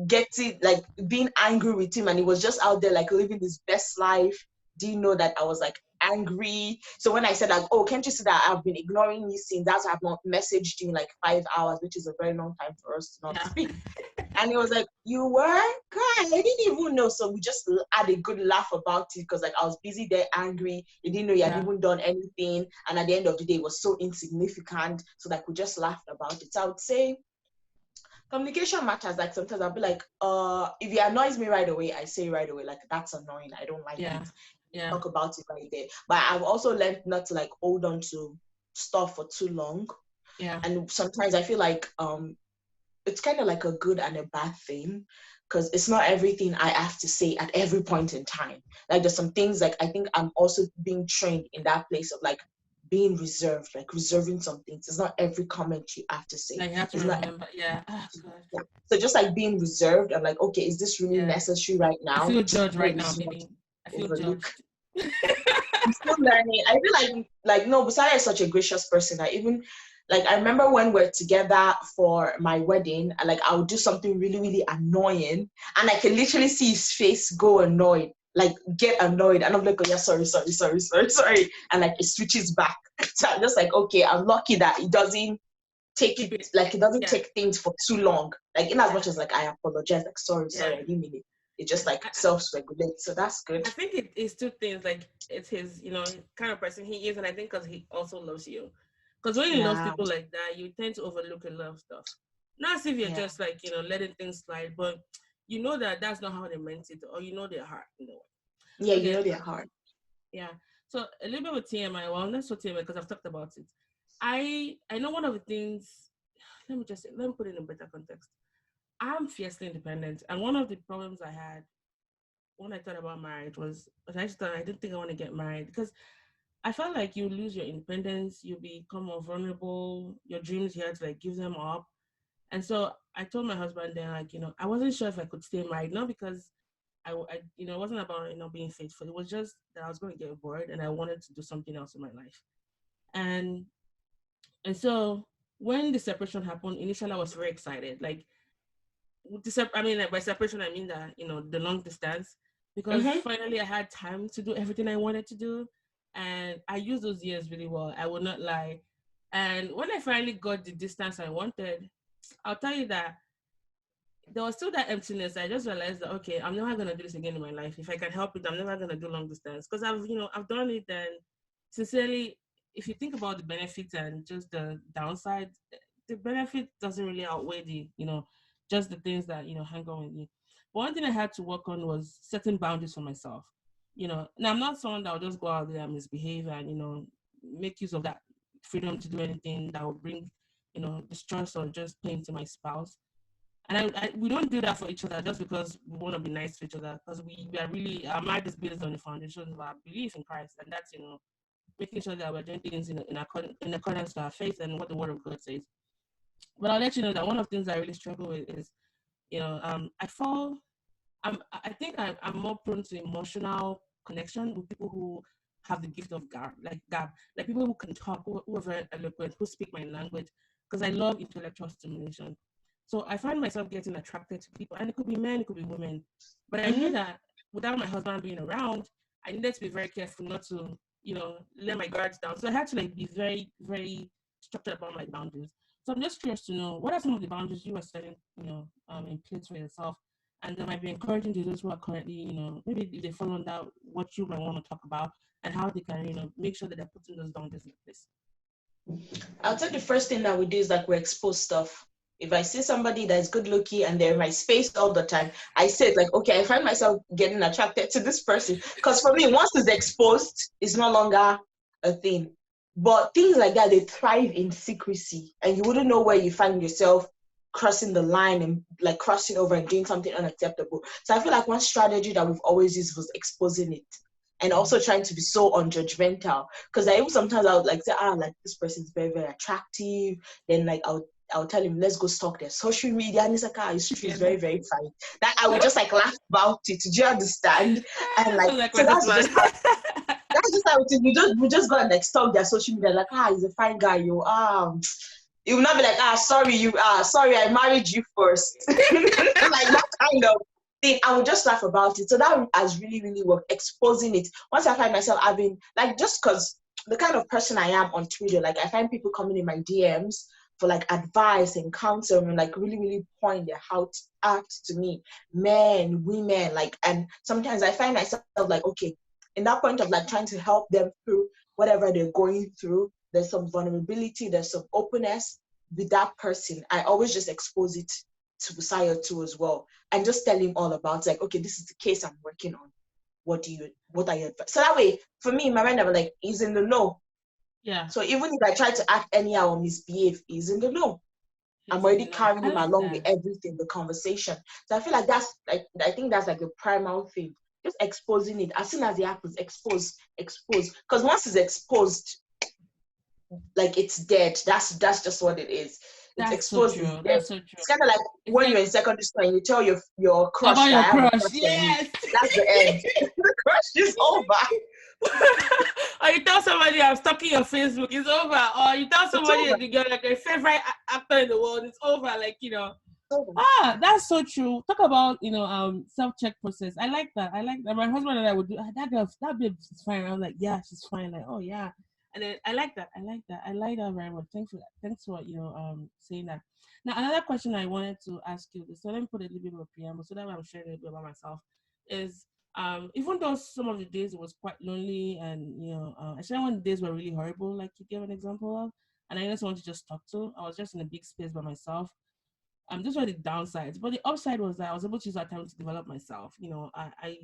getting like being angry with him, and he was just out there like living his best life. Do you know that I was like angry? So when I said like, oh, can't you see that I've been ignoring you since that's why I've not messaged you in like 5 hours, which is a very long time for us to not Yeah. speak. And he was like, you were? Crying. I didn't even know. So we just had a good laugh about it because like I was busy there angry. He didn't know he had Yeah. even done anything. And at the end of the day, it was so insignificant. So like we just laughed about it. So I would say communication matters. Like sometimes I'll be like, if he annoys me right away, I say right away, like that's annoying. I don't like Yeah. it. Yeah. Talk about it right there. But I've also learned not to like hold on to stuff for too long. Yeah. And sometimes I feel like it's kind of like a good and a bad thing because it's not everything I have to say at every point in time. Like there's some things like I think I'm also being trained in that place of like being reserved, like reserving some things. It's not every comment you have to say. Like you have to It's not remember. Yeah. Oh God. yeah. So just like being reserved, I'm like, okay, is this really Yeah. necessary right I now? feel judged right Maybe now, it's not Bibi. I feel overlook. judged. I'm still learning. I feel like no, Besides is such a gracious person. I even like I remember when we're together for my wedding, like I would do something really, really annoying, and I can literally see his face go annoyed, like get annoyed, and I'm like, oh yeah, sorry, sorry, sorry, sorry, sorry, and like it switches back. So I'm just like, okay, I'm lucky that it doesn't take Keep it it. like it doesn't Yeah. take things for too long. Like in as Yeah. much as like I apologize, like sorry, Yeah. sorry, I didn't mean it. It just like I, self-regulates. So that's good. I think it is two things. Like it's his, his kind of person he is, and I think because he also loves you. Because when you love Yeah, people like that, you tend to overlook a lot of stuff. Not as if you're yeah, just like letting things slide, but you know that that's not how they meant it, or you know their heart. yeah. You Okay, know they're hard. yeah. So a little bit with TMI. Well, not so TMI because I've talked about it. I know one of the things. Let me put it in a better context. I'm fiercely independent, and one of the problems I had when I thought about marriage was I just thought I didn't think I want to get married because I felt like you lose your independence, you become more vulnerable, your dreams you had to like give them up. And so I told my husband then like, I wasn't sure if I could stay married, not because it wasn't about being faithful. It was just that I was going to get bored and I wanted to do something else in my life. And and so when the separation happened, initially I was very excited. Like I mean, like by separation, I mean that the long distance, because Mm-hmm. finally I had time to do everything I wanted to do, and I used those years really well. I will not lie. And when I finally got the distance I wanted, I'll tell you that there was still that emptiness. I just realized that okay, I'm never gonna do this again in my life. If I can help it, I'm never gonna do long distance because I've done it. And sincerely, if you think about the benefits and just the downside, the benefit doesn't really outweigh the just the things that hang on with you. But one thing I had to work on was setting boundaries for myself. Now I'm not someone that will just go out there and misbehave and make use of that freedom to do anything that will bring distress or just pain to my spouse. And we don't do that for each other just because we want to be nice to each other, because we are really, our marriage is based on the foundation of our belief in Christ, and that's making sure that we're doing things in accordance to our faith and what the Word of God says. But I'll let you know that one of the things I really struggle with is, I think I'm more prone to emotional connection with people who have the gift of gab, like people who can talk, who are very eloquent, who speak my language, because I love intellectual stimulation. So I find myself getting attracted to people, and it could be men, it could be women. But I knew that without my husband being around, I needed to be very careful not to, let my guards down. So I had to like be very, very structured about my boundaries. So I'm just curious to know, what are some of the boundaries you are setting, in place for yourself, and that might be encouraging to those who are currently, maybe if they fall under what you might want to talk about, and how they can, make sure that they're putting those boundaries in place. I'll tell the first thing that we do is like we expose stuff. If I see somebody that is good looking and they're in my space all the time, I say it like, okay, I find myself getting attracted to this person. Because for me, once it's exposed, it's no longer a thing. But things like that, they thrive in secrecy, and you wouldn't know where you find yourself crossing the line and like crossing over and doing something unacceptable. So I feel like one strategy that we've always used was exposing it, and also trying to be so unjudgmental. Because I even sometimes I would like say, like this person's very, very attractive. Then like I'll tell him, let's go stalk their social media. And he's like, it's true, it's very, very fine. That I would just like laugh about it. Do you understand? And like so that's just how that's just how it is. We just go and like stalk their social media, like, he's a fine guy, you it will not be like, sorry, I married you first. Like that kind of thing. I would just laugh about it. So that has really, really worked, exposing it. Once I find myself having, like, just because the kind of person I am on Twitter, like I find people coming in my DMs for like advice and counsel and like really, really point their heart out to me, men, women, like, and sometimes I find myself like, okay, in that point of like trying to help them through whatever they're going through, there's some vulnerability, there's some openness with that person. I always just expose it to Busayo too as well, and just tell him all about like, okay, this is the case I'm working on. What are your advice? So that way, for me, my mind, I'm like, he's in the know. Yeah. So even if I try to act anyhow or misbehave, he's in the know. I'm already carrying him along with everything, the conversation. So I feel like I think that's like the primal thing. Just exposing it. As soon as it happens, expose. Because once it's exposed, like it's dead. That's just what it is. It's exposed. So true. That's so true. It's kind of like when you're in secondary school and you tell your crush about that your I have crush. a crush Yes. on you. That's the end. The crush is over. Or you tell somebody I'm stalking your Facebook, it's over. Or you tell somebody that you're like a favorite actor in the world, it's over. Like, that's so true. Talk about, self-check process. I like that. My husband and I would do that babe is fine. I was like, yeah, she's fine. Like, oh yeah. And then I like that very much. Thanks for saying that. Now another question I wanted to ask you, so let me put a little bit of a preamble so that I'm sharing a little bit about myself, is even though some of the days it was quite lonely, and especially when the days were really horrible, like you gave an example of, and I just want to just talk to, I was just in a big space by myself. Those were the downsides, but the upside was that I was able to use that time to develop myself. I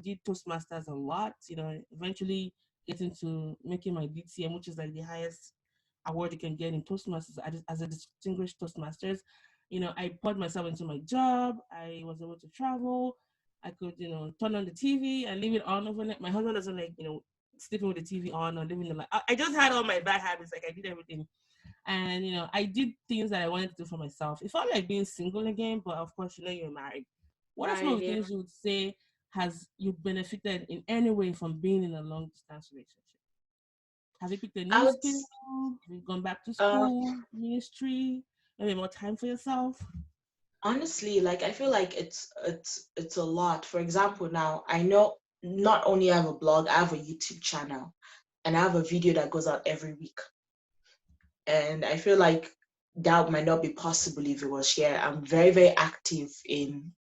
did Toastmasters a lot. Eventually getting to making my DTM, which is like the highest award you can get in Toastmasters as a distinguished Toastmasters. I poured myself into my job. I was able to travel. I could, turn on the TV and leave it on overnight. My husband doesn't like, sleeping with the TV on or living the life. I just had all my bad habits. Like I did everything. And, I did things that I wanted to do for myself. It felt like being single again, but of course, you're married. What are some of the things you would say has you benefited in any way from being in a long distance relationship? Have you picked a new skill? Have you gone back to school, ministry, maybe more time for yourself? Honestly, like I feel like it's a lot. For example, now I know not only I have a blog, I have a YouTube channel, and I have a video that goes out every week. And I feel like that might not be possible if it was here. I'm very, very active in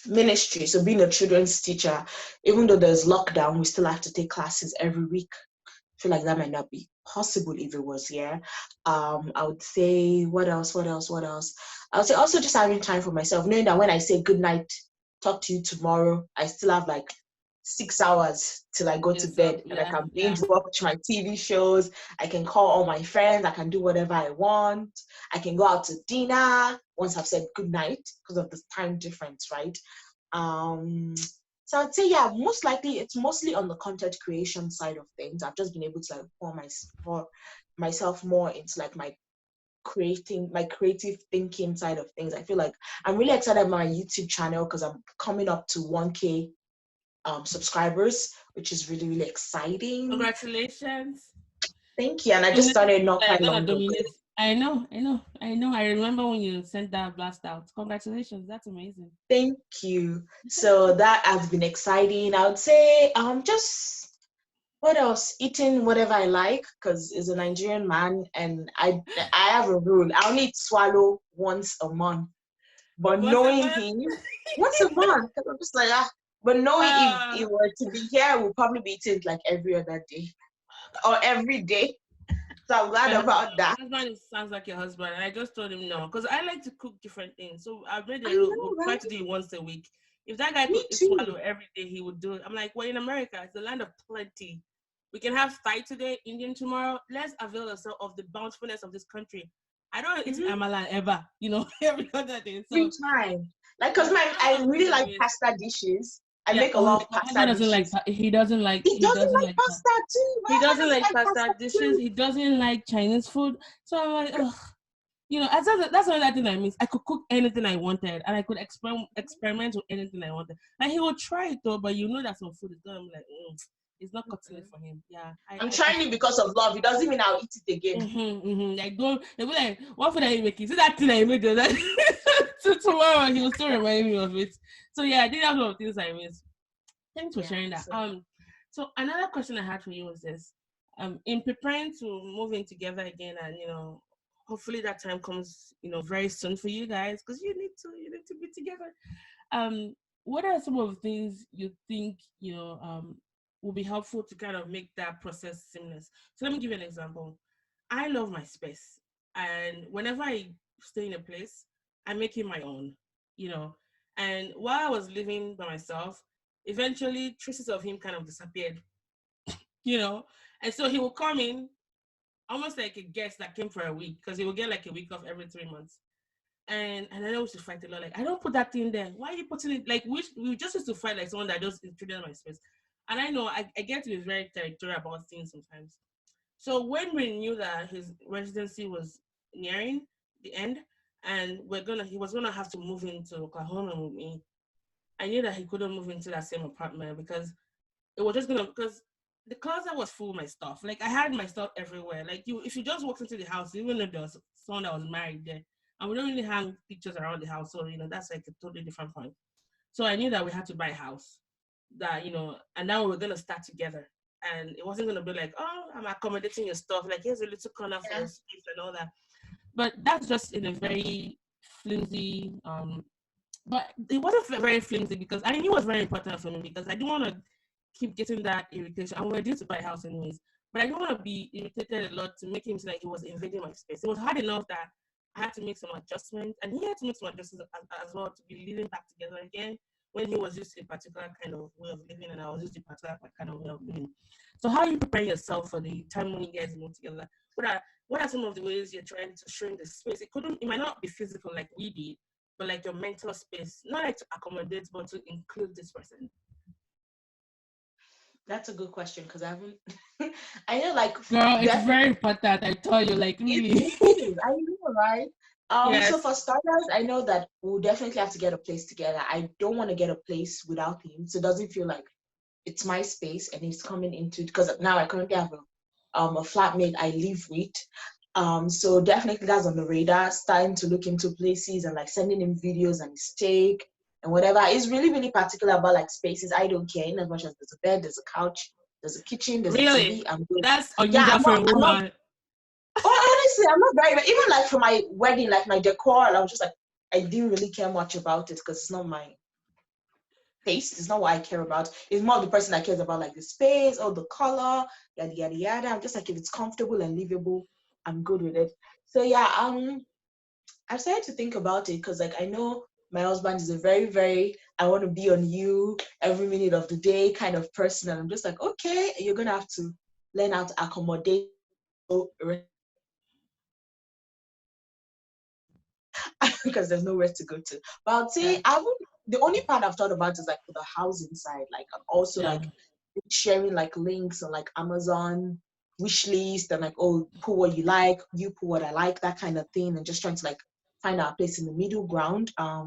ministry. So being a children's teacher, even though there's lockdown, we still have to take classes every week. I feel like that might not be possible if it was here. I would say, what else? I would say also just having time for myself, knowing that when I say good night, talk to you tomorrow, I still have like 6 hours till I go to bed, and I can binge watch my TV shows. I can call all my friends. I can do whatever I want. I can go out to dinner once I've said good night because of the time difference, right? So I'd say, yeah, most likely it's mostly on the content creation side of things. I've just been able to like pour myself more into like my creative thinking side of things. I feel like I'm really excited about my YouTube channel because I'm coming up to 1K subscribers, which is really, really exciting. Congratulations. Thank you. And I And just this is started not like quite gonna long ago. dominate. I remember when you sent that blast out. Congratulations, that's amazing. Thank you. So that has been exciting. I would say just what else? Eating whatever I like because he's a Nigerian man and I have a rule. I only swallow once a month. But Once a knowing month. him once a month, 'cause I'm just like but knowing if he Uh, were to be here, we'll probably be eating like every other day or every day. So I'm glad about that. my husband sounds like your husband. And I just told him no, because I like to cook different things. So I've made I a rule. know, We'll try to right? do it once a week. If that guy could Me swallow too. every day, he would do it. I'm like, well, in America, it's a land of plenty. We can have Thai today, Indian tomorrow. Let's avail ourselves of the bountifulness of this country. I don't eat Mm-hmm. amala ever, every other day. Every So time. Like, cause yeah, I that's one really thing like I miss. pasta dishes. I Yeah. make a Oh, lot of my husband pasta doesn't like. dishes. He doesn't like. He He doesn't doesn't like like that. pasta too. My He husband doesn't doesn't like like pasta pasta dishes. too. He doesn't like Chinese food. So I'm like, ugh. That's another thing I miss. I could cook anything I wanted, and I could experiment with anything I wanted. Like he would try it though, but that some food is gonna be like, it's not cutting it for him. Yeah, I'm trying it because of love. It doesn't mean I'll eat it again. Like don't. They'll be like, what food are you making? See that thing I made the other so tomorrow he will still remind me of it. So yeah, I think that's one of the things I miss. Thanks for Yeah. sharing that. So So another question I had for you was this: in preparing to move in together again, and hopefully that time comes, very soon for you guys, because you need to be together. Um, what are some of the things you think will be helpful to kind of make that process seamless? So let me give you an example. I love my space, and whenever I stay in a place, I make it my own. You know, and while I was living by myself, eventually traces of him kind of disappeared, you know. And so he will come in almost like a guest that came for a week, because he will get like a week off every 3 months. And I used to fight a lot. Like, I don't put that thing there. Why are you putting it? Like, we just used to fight like someone that just intruded on my space. And I know I get to be very territorial about things sometimes. So when we knew that his residency was nearing the end, and he was gonna have to move into Oklahoma with me, I knew that he couldn't move into that same apartment, because it was just gonna because the closet was full of my stuff. Like, I had my stuff everywhere. Like, if you just walked into the house, even if there was someone that was married there, and we don't really hang pictures around the house, so that's like a totally different point. So I knew that we had to buy a house, and now we were gonna start together. And it wasn't gonna be like, oh, I'm accommodating your stuff. Like, here's a little corner for yeah. your space and all that. But that's just in a very flimsy but it wasn't very flimsy, because I knew it was very important for me, because I didn't want to keep getting that irritation. And we're due to buy a house anyways, but I didn't want to be irritated a lot to make him feel like he was invading my space. It was hard enough that I had to make some adjustments, and he had to make some adjustments as well, to be living back together again, when he was used to a particular kind of way of living and I was used to a particular kind of way of living. So how are you preparing yourself for the time when you guys move together? What are some of the ways you're trying to shrink the space? It might not be physical like we did, but like your mental space, not like to accommodate, but to include this person. That's a good question because I haven't. I know, like, Girl, it's definitely very important. I tell you, like, really. it is. I know, right? So Yes. for starters, I know that we'll definitely have to get a place together. I don't want to get a place without him, so it doesn't feel like it's my space and he's coming into, because now I currently have a flatmate I live with. So definitely that's on the radar, starting to look into places and like sending him videos and his take and whatever. He's really, really particular about like spaces. I don't care, in as much as there's a bed, there's a couch, there's a kitchen, there's a Really? TV. I'm good. That's Yeah, unusual for a I'm not woman. honestly, I'm not very, even like for my wedding, like my decor, I was just like, I didn't really care much about it because it's not my taste. It's not what I care about. It's more of the person that cares about like the space or the color, yada yada yada. I'm just like, if it's comfortable and livable, I'm good with it. So yeah, I've started to think about it because like I know my husband is a very, very I want to be on you every minute of the day kind of person. And I'm just like, okay, you're gonna have to learn how to accommodate because there's nowhere to go to. But I'll say Yeah. I would. the only part I've thought about is like for the housing side, like and also Yeah. like sharing like links on like Amazon wish list and like, oh, put what you like, you put what I like, that kind of thing, and just trying to like find our place in the middle ground. I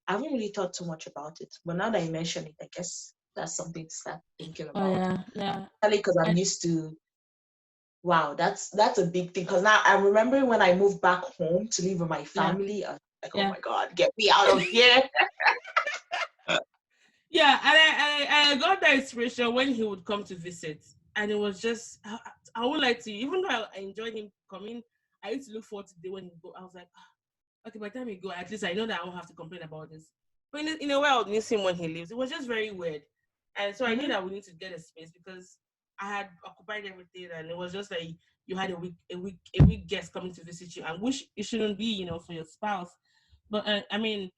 haven't really thought too much about it, but now that you mention it, I guess that's something to start thinking Oh about. yeah, yeah. Because I'm And used to, wow, that's a big thing. Because now I'm remembering when I moved back home to live with my yeah, family, I was like, oh yeah. my God, get me out of here. Yeah, and I got that inspiration when he would come to visit, and it was just I won't lie to you. Even though I enjoyed him coming, I used to look forward to the day when he go. I was like, "Ah, okay, by the time he go, at least I know that I won't have to complain about this." But in a way, I would miss him when he leaves. It was just very weird, and so I knew Mhm. that we need to get a space because I had occupied everything, and it was just like you had a week guest coming to visit you, and which it shouldn't be, for your spouse. But I mean,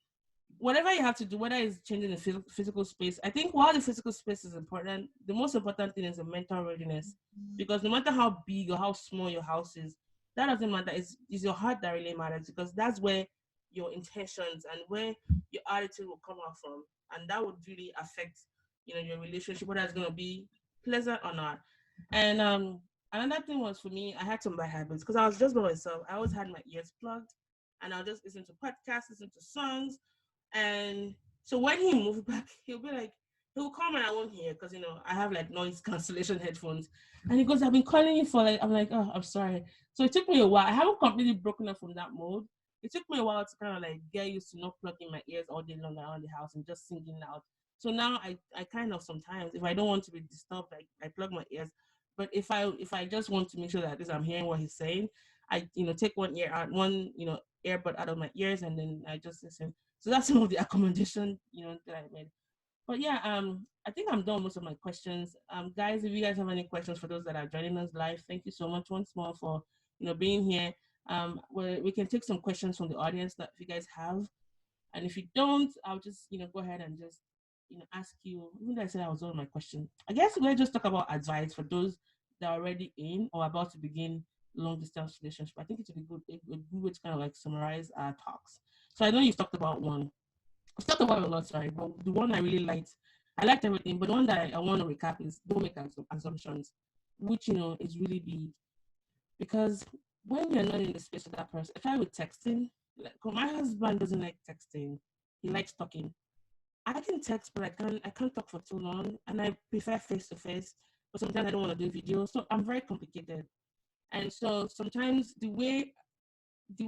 whatever you have to do, whether it's changing the physical space, I think while the physical space is important, the most important thing is the mental readiness. Because no matter how big or how small your house is, that doesn't matter. It's your heart that really matters because that's where your intentions and where your attitude will come out from. And that would really affect, your relationship, whether it's gonna be pleasant or not. And another thing was for me, I had some bad habits because I was just by myself. I always had my ears plugged and I'll just listen to podcasts, listen to songs, and so when he moved back, he'll be like, he'll come and I won't hear because I have like noise cancellation headphones. And he goes, I've been calling you for like, I'm like, oh, I'm sorry. So it took me a while. I haven't completely broken up from that mode. It took me a while to kind of like get used to not plugging my ears all day long around the house and just singing loud. So now I kind of sometimes if I don't want to be disturbed, I plug my ears. But if I just want to make sure that at least I'm hearing what he's saying, I take one ear out, one earbud out of my ears, and then I just listen. So that's some of the accommodation, that I made. But yeah, I think I'm done with most of my questions. Guys, if you guys have any questions for those that are joining us live, thank you so much once more for being here. We can take some questions from the audience that if you guys have, and if you don't, I'll just go ahead and just ask you. Even though I said I was done with my question, I guess we'll just talk about advice for those that are already in or about to begin long distance relationship. I think it would be a good way to kind of like summarize our talks. So I know you've talked about one. I've talked about it a lot, sorry, but the one I liked everything, but the one that I want to recap is don't make assumptions, which is really big because when you're not in the space with that person, I try with texting. Like, my husband doesn't like texting; he likes talking. I can text, but I can't talk for too long, and I prefer face to face. But sometimes I don't want to do video, so I'm very complicated. And so sometimes the way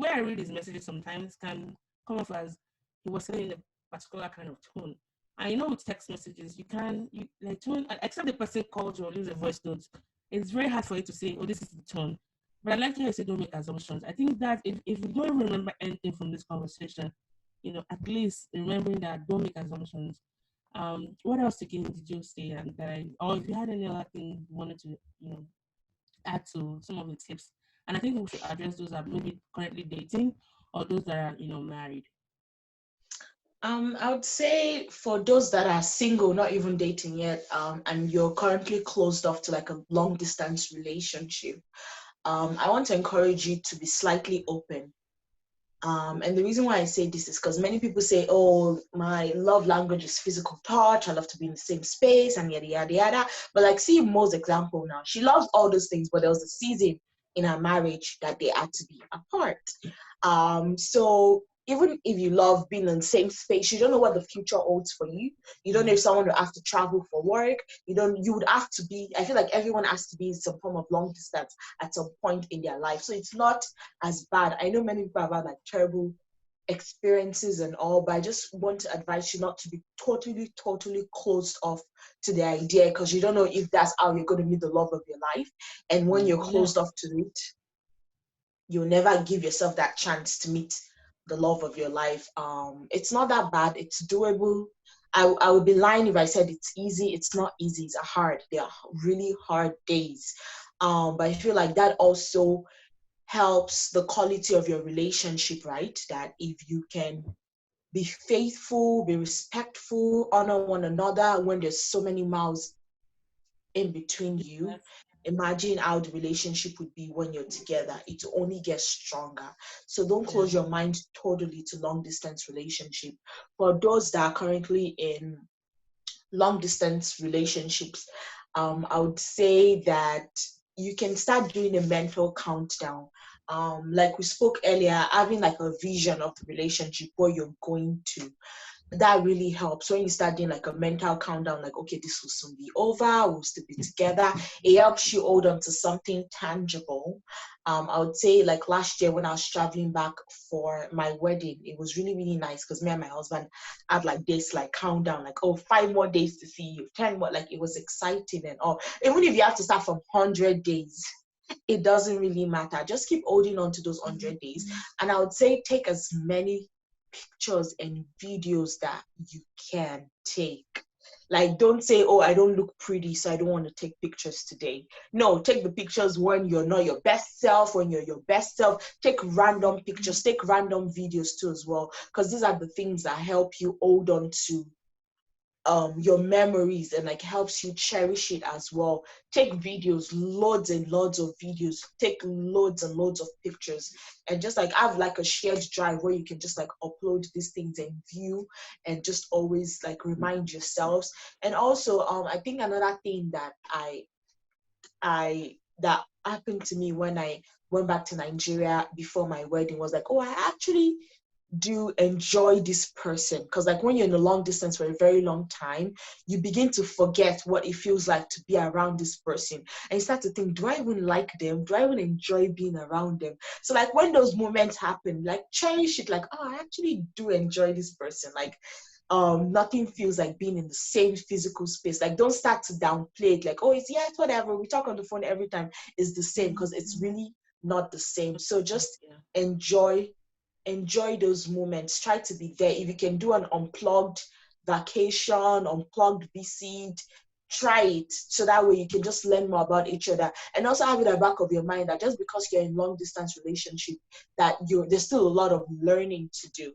I read his messages sometimes can come off as he was saying in a particular kind of tone. And with text messages, you like tone, except the person called you or leaves a voice note, it's very hard for you to say, oh, this is the tone. But I like how you say don't make assumptions. I think that if you don't even remember anything from this conversation, at least remembering that don't make assumptions. What else again did you say? And or if you had any other thing you wanted to, add to some of the tips. And I think we should address those that maybe currently dating or those that are, married. I would say for those that are single, not even dating yet, and you're currently closed off to like a long distance relationship, I want to encourage you to be slightly open. And the reason why I say this is because many people say, oh, my love language is physical touch. I love to be in the same space and yada, yada, yada. But like, see Mo's example now. She loves all those things, but there was a season in her marriage that they had to be apart. So even if you love being in the same space, you don't know what the future holds for you. You don't know Yeah. if someone will have to travel for work. You would have to be, I feel like everyone has to be in some form of long distance at some point in their life. So it's not as bad. I know many people have had like terrible experiences and all, but I just want to advise you not to be totally, totally closed off to the idea because you don't know if that's how you're going to meet the love of your life. And when you're Yeah. closed off to it, you'll never give yourself that chance to meet the love of your life. It's not that bad. It's doable. I would be lying if I said it's easy. It's not easy. It's hard. They are really hard days. But I feel like that also helps the quality of your relationship, right? That if you can be faithful, be respectful, honor one another when there's so many miles in between you, Yes. imagine how the relationship would be when you're together. It only gets stronger. So don't Yeah. close your mind totally to long distance relationship. For those that are currently in long distance relationships, I would say that you can start doing a mental countdown. Like we spoke earlier, having like a vision of the relationship where you're going to, that really helps when you start doing like a mental countdown, like, okay, this will soon be over, we'll still be together. It helps you hold on to something tangible. I would say like last year when I was traveling back for my wedding, it was really, really nice because me and my husband had like this like countdown, like, oh, 5 more days to see you, 10 more, like it was exciting and all. Even if you have to start from 100 days, it doesn't really matter. Just keep holding on to those 100 days. And I would say take as many pictures and videos that you can take. Like, don't say, oh, I don't look pretty, so I don't want to take pictures today. No, take the pictures when you're not your best self, when you're your best self. Take random pictures, take random videos too as well, because these are the things that help you hold on to your memories and like helps you cherish it as well. Take videos, loads and loads of videos, take loads and loads of pictures, and just like have like a shared drive where you can just like upload these things and view and just always like remind yourselves. And also I think another thing that I that happened to me when I went back to Nigeria before my wedding was like, oh, I actually do enjoy this person. Because like when you're in a long distance for a very long time, you begin to forget what it feels like to be around this person, and you start to think, do I even like them, do I even enjoy being around them? So like when those moments happen, like cherish it, like, oh, I actually do enjoy this person. Like nothing feels like being in the same physical space. Like don't start to downplay it, like, oh, it's, yeah, it's whatever, we talk on the phone every time, it's the same, because it's really not the same. So just Yeah. enjoy those moments. Try to be there. If you can do an unplugged vacation, unplugged visit, try it, so that way you can just learn more about each other. And also have it at the back of your mind that just because you're in long distance relationship, that there's still a lot of learning to do.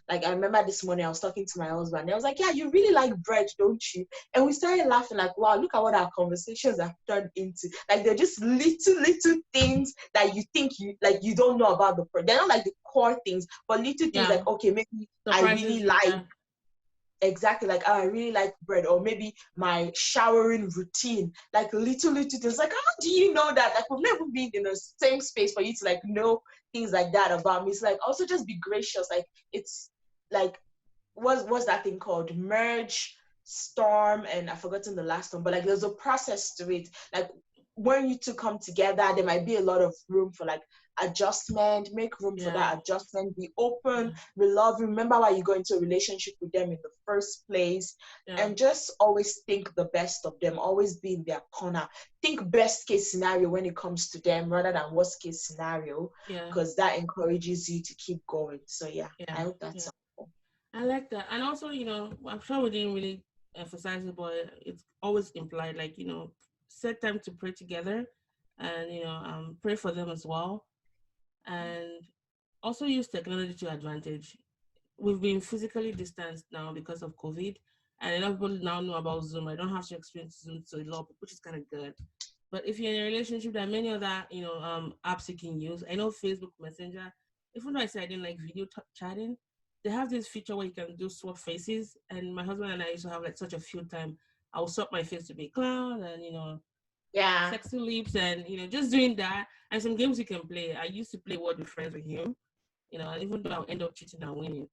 Like I remember this morning I was talking to my husband and I was like, yeah, you really like bread, don't you? And we started laughing like, wow, look at what our conversations have turned into. Like they're just little things that you think you don't know about the bread. They're not like the core things, but little things Yeah. like, okay, maybe I Surprises really you. like, Yeah. exactly, like, oh, I really like bread, or maybe my showering routine, like little things. Like, how do you know that? Like, we've never been in the same space for you to like know things like that about me. It's like also just be gracious. Like it's like what's that thing called? Merge, storm, and I've forgotten the last one, but like there's a process to it. Like when you two come together, there might be a lot of room for like adjustment. Make room for Yeah. that adjustment. Be open, Yeah. love. Remember why you go into a relationship with them in the first place, Yeah. and just always think the best of them. Always be in their corner. Think best case scenario when it comes to them rather than worst case scenario, Yeah. because that encourages you to keep going. So yeah, Yeah. I hope Yeah. that's all. I like that. And also, I'm sure we didn't really emphasize it, but it's always implied, like, set time to pray together and, pray for them as well. And also use technology to advantage. We've been physically distanced now because of COVID, and a lot of people now know about Zoom. I don't have to experience Zoom to a lot of people, which is kind of good. But if you're in a relationship, there are many other apps you can use. I know Facebook Messenger. Even though I said I didn't like video chatting, they have this feature where you can do swap faces. And my husband and I used to have like such a few time. I will swap my face to be a clown, and Yeah. sexy lips, and just doing that. And some games you can play. I used to play Word with Friends with him, even though I'll end up cheating and winning.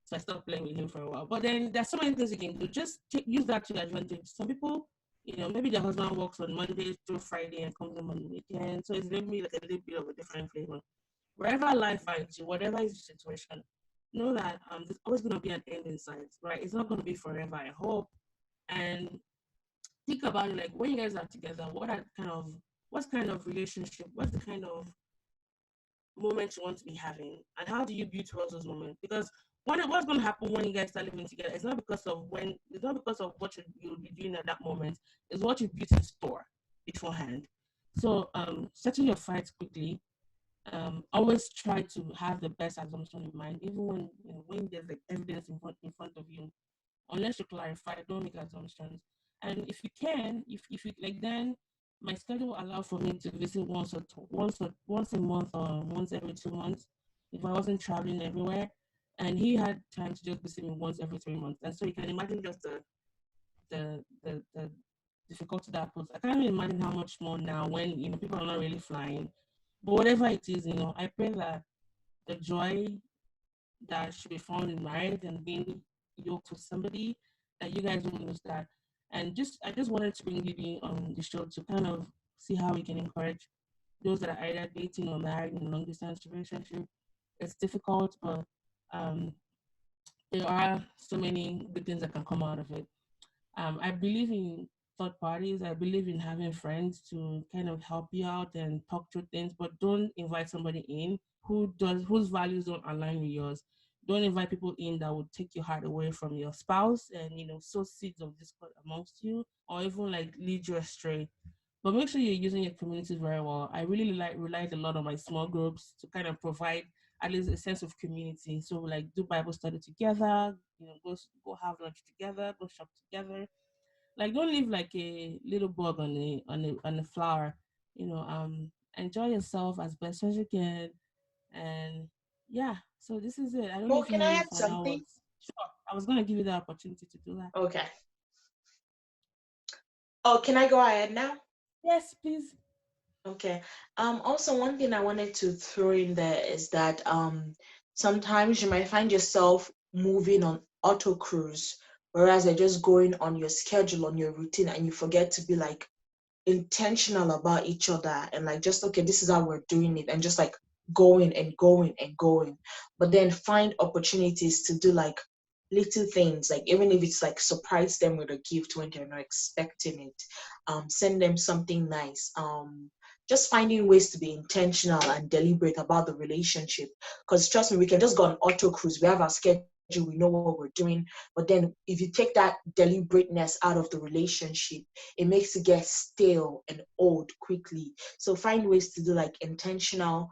So I stopped playing with him for a while. But then there's so many things you can do. Just use that to your advantage. Some people, maybe their husband works on Monday through Friday and comes home on the weekend. So it's maybe like a little bit of a different flavor. Wherever life finds you, whatever is the situation, know that there's always going to be an end in sight, right? It's not going to be forever, I hope. And think about it, like when you guys are together, what's kind of relationship, what's the kind of moments you want to be having, and how do you build towards those moments? Because what's going to happen when you guys start living together, it's not because of what you'll be doing at that moment. It's what you built in store beforehand. So settle your fights quickly. Always try to have the best assumption in mind, even when there's like evidence in front of you. Unless you clarify, don't make assumptions. And if you can, if you like, then my schedule allowed for me to visit once a month or once every 2 months if I wasn't traveling everywhere. And he had time to just visit me once every 3 months. And so you can imagine just the difficulty that puts. I can't even imagine how much more now when people are not really flying. But whatever it is, I pray that the joy that should be found in marriage and being yoked with somebody, that you guys won't lose that. And I just wanted to bring Bibi on the show to kind of see how we can encourage those that are either dating or married in a long distance relationship. It's difficult, but um, there are so many good things that can come out of it. I believe in third parties. I believe in having friends to kind of help you out and talk through things, but don't invite somebody in whose values don't align with yours. Don't invite people in that would take your heart away from your spouse and sow seeds of discord amongst you, or even like lead you astray. But make sure you're using your community very well. I really relied a lot on my small groups to kind of provide at least a sense of community. So like do Bible study together, go have lunch together, go shop together. Like don't live like a little bug on a flower. Enjoy yourself as best as you can. And yeah, so this is it. I don't know Mo, if you can have I any add final something? words. Sure. I was gonna give you the opportunity to do that. Okay. Oh, can I go ahead now? Yes, please. Okay. Also, one thing I wanted to throw in there is that sometimes you might find yourself moving on auto cruise, whereas you're just going on your schedule, on your routine, and you forget to be like intentional about each other and like just okay, this is how we're doing it, and just like going and going and going. But then find opportunities to do like little things, like even if it's like surprise them with a gift when they're not expecting it, send them something nice, just finding ways to be intentional and deliberate about the relationship. Because trust me, we can just go on auto cruise, we have our schedule, we know what we're doing, but then if you take that deliberateness out of the relationship, it makes it get stale and old quickly. So find ways to do like intentional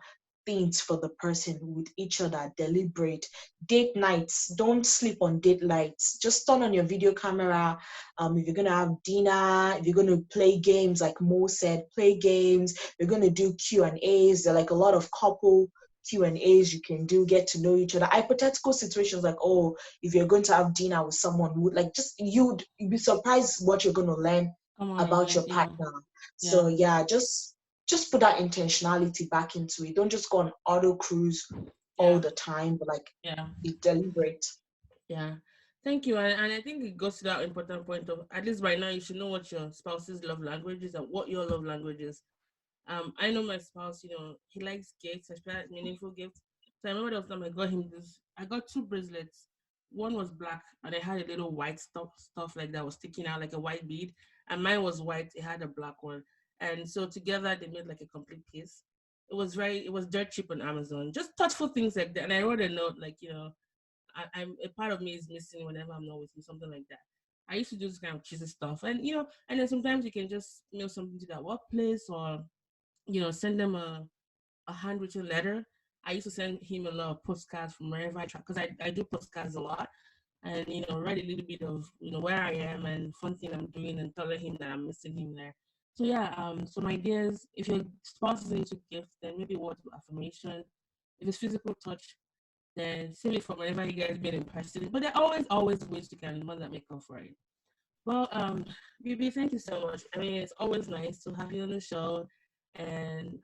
things for the person with each other, deliberate. Date nights, don't sleep on date nights. Just turn on your video camera. If you're gonna have dinner, if you're gonna play games, like Mo said, play games. You're gonna do Q&As. There are like a lot of couple Q&As you can do, get to know each other. Hypothetical situations like, oh, if you're going to have dinner with someone, would like just you'd be surprised what you're gonna learn Come on about online. your Yeah. partner. So Yeah. yeah, just put that intentionality back into it. Don't just go on auto cruise all Yeah. the time, but like Yeah. be deliberate. Yeah. Thank you. And I think it goes to that important point of at least right now you should know what your spouse's love language is and what your love language is. I know my spouse, he likes gifts, especially meaningful gifts. So I remember the time I got him I got two bracelets. One was black and it had a little white stuff like that was sticking out like a white bead. And mine was white, it had a black one. And so together they made like a complete piece. It was dirt cheap on Amazon. Just thoughtful things like that. And I wrote a note like, I'm a part of me is missing whenever I'm not with you, something like that. I used to do this kind of cheesy stuff. And and then sometimes you can just mail something to that workplace or send them a handwritten letter. I used to send him a lot of postcards from wherever I try because I do postcards a lot and write a little bit of where I am and fun thing I'm doing and telling him that I'm missing him there. So yeah, so my ideas, if your spouse is into gifts, then maybe words of affirmation. If it's physical touch, then save it for whenever you guys meet in person. But there are always ways to can more that make up for it. Well, BB, thank you so much. I mean, it's always nice to have you on the show, and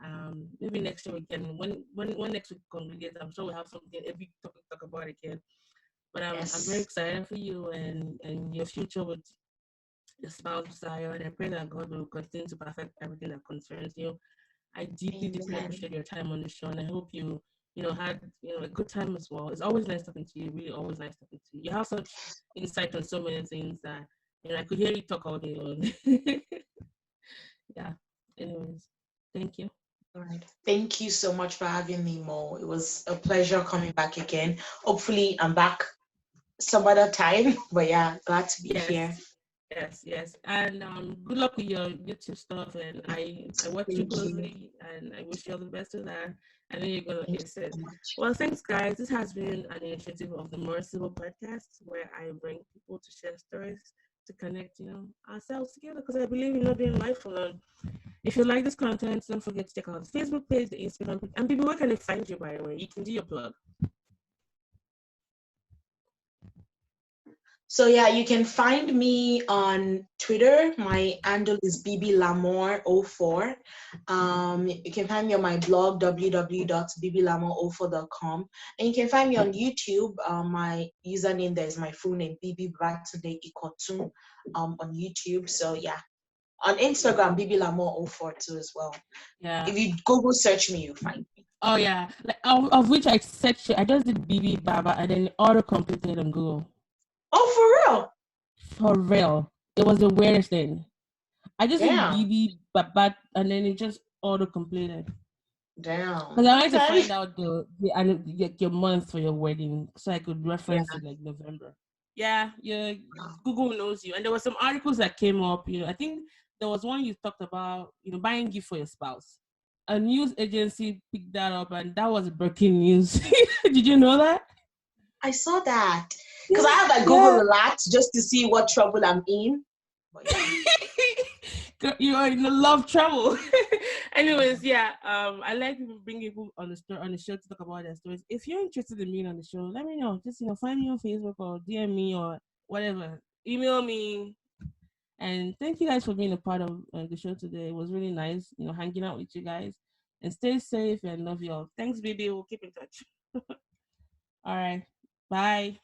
maybe next year we can. When next week congregates, I'm sure we'll have something a big topic to talk about again. But I'm very Yes. excited for you and your future with your spouse, Zion, and I pray that God will continue to perfect everything that concerns you. I deeply Amen. appreciate your time on the show, and I hope you had a good time as well. It's always nice talking to you. Really, always nice talking to you. You have such insight on so many things that I could hear you talk all day long. Yeah. Anyways, thank you. All right. Thank you so much for having me, Mo. It was a pleasure coming back again. Hopefully, I'm back some other time. But yeah, glad to be here. Yes, yes. And good luck with your YouTube stuff. And I watch you Thank you. closely, and I wish you all the best with that. I know you're gonna Thank you ace it. so much. Well, thanks, guys. This has been an initiative of the More Civil podcast, where I bring people to share stories to connect, ourselves together, because I believe in not being life alone. If you like this content, don't forget to check out the Facebook page, the Instagram page. And people, where can they find you, by the way? You can do your plug. So yeah, you can find me on Twitter. My handle is Bibi Lamore04. You can find me on my blog www.bibilamore04.com, and you can find me on YouTube. My username there is my full name, Bibi Babatunde-Ikotun, on YouTube. So yeah, on Instagram, Bibi Lamore04 too as well. Yeah. If you Google search me, you'll find me. Oh yeah. Like of which I searched it. I just did Bibi Baba and then auto completed on Google. Oh, for real? For real. It was the weirdest thing. I just did Damn. Bibi Baba and then it just auto completed. Damn. Because I wanted to Okay. find out your month for your wedding so I could reference it like November. Yeah, Google knows you. And there were some articles that came up, I think there was one you talked about, buying gift for your spouse. A news agency picked that up and that was breaking news. Did you know that? I saw that. Because I have like Yeah. Google a lot just to see what trouble I'm in. But yeah. You are in the love trouble. Anyways, yeah. I like people bring people on the show to talk about their stories. If you're interested in being on the show, let me know. Just find me on Facebook or DM me or whatever. Email me. And thank you guys for being a part of the show today. It was really nice, hanging out with you guys. And stay safe and love you all. Thanks, baby. We'll keep in touch. All right. Bye.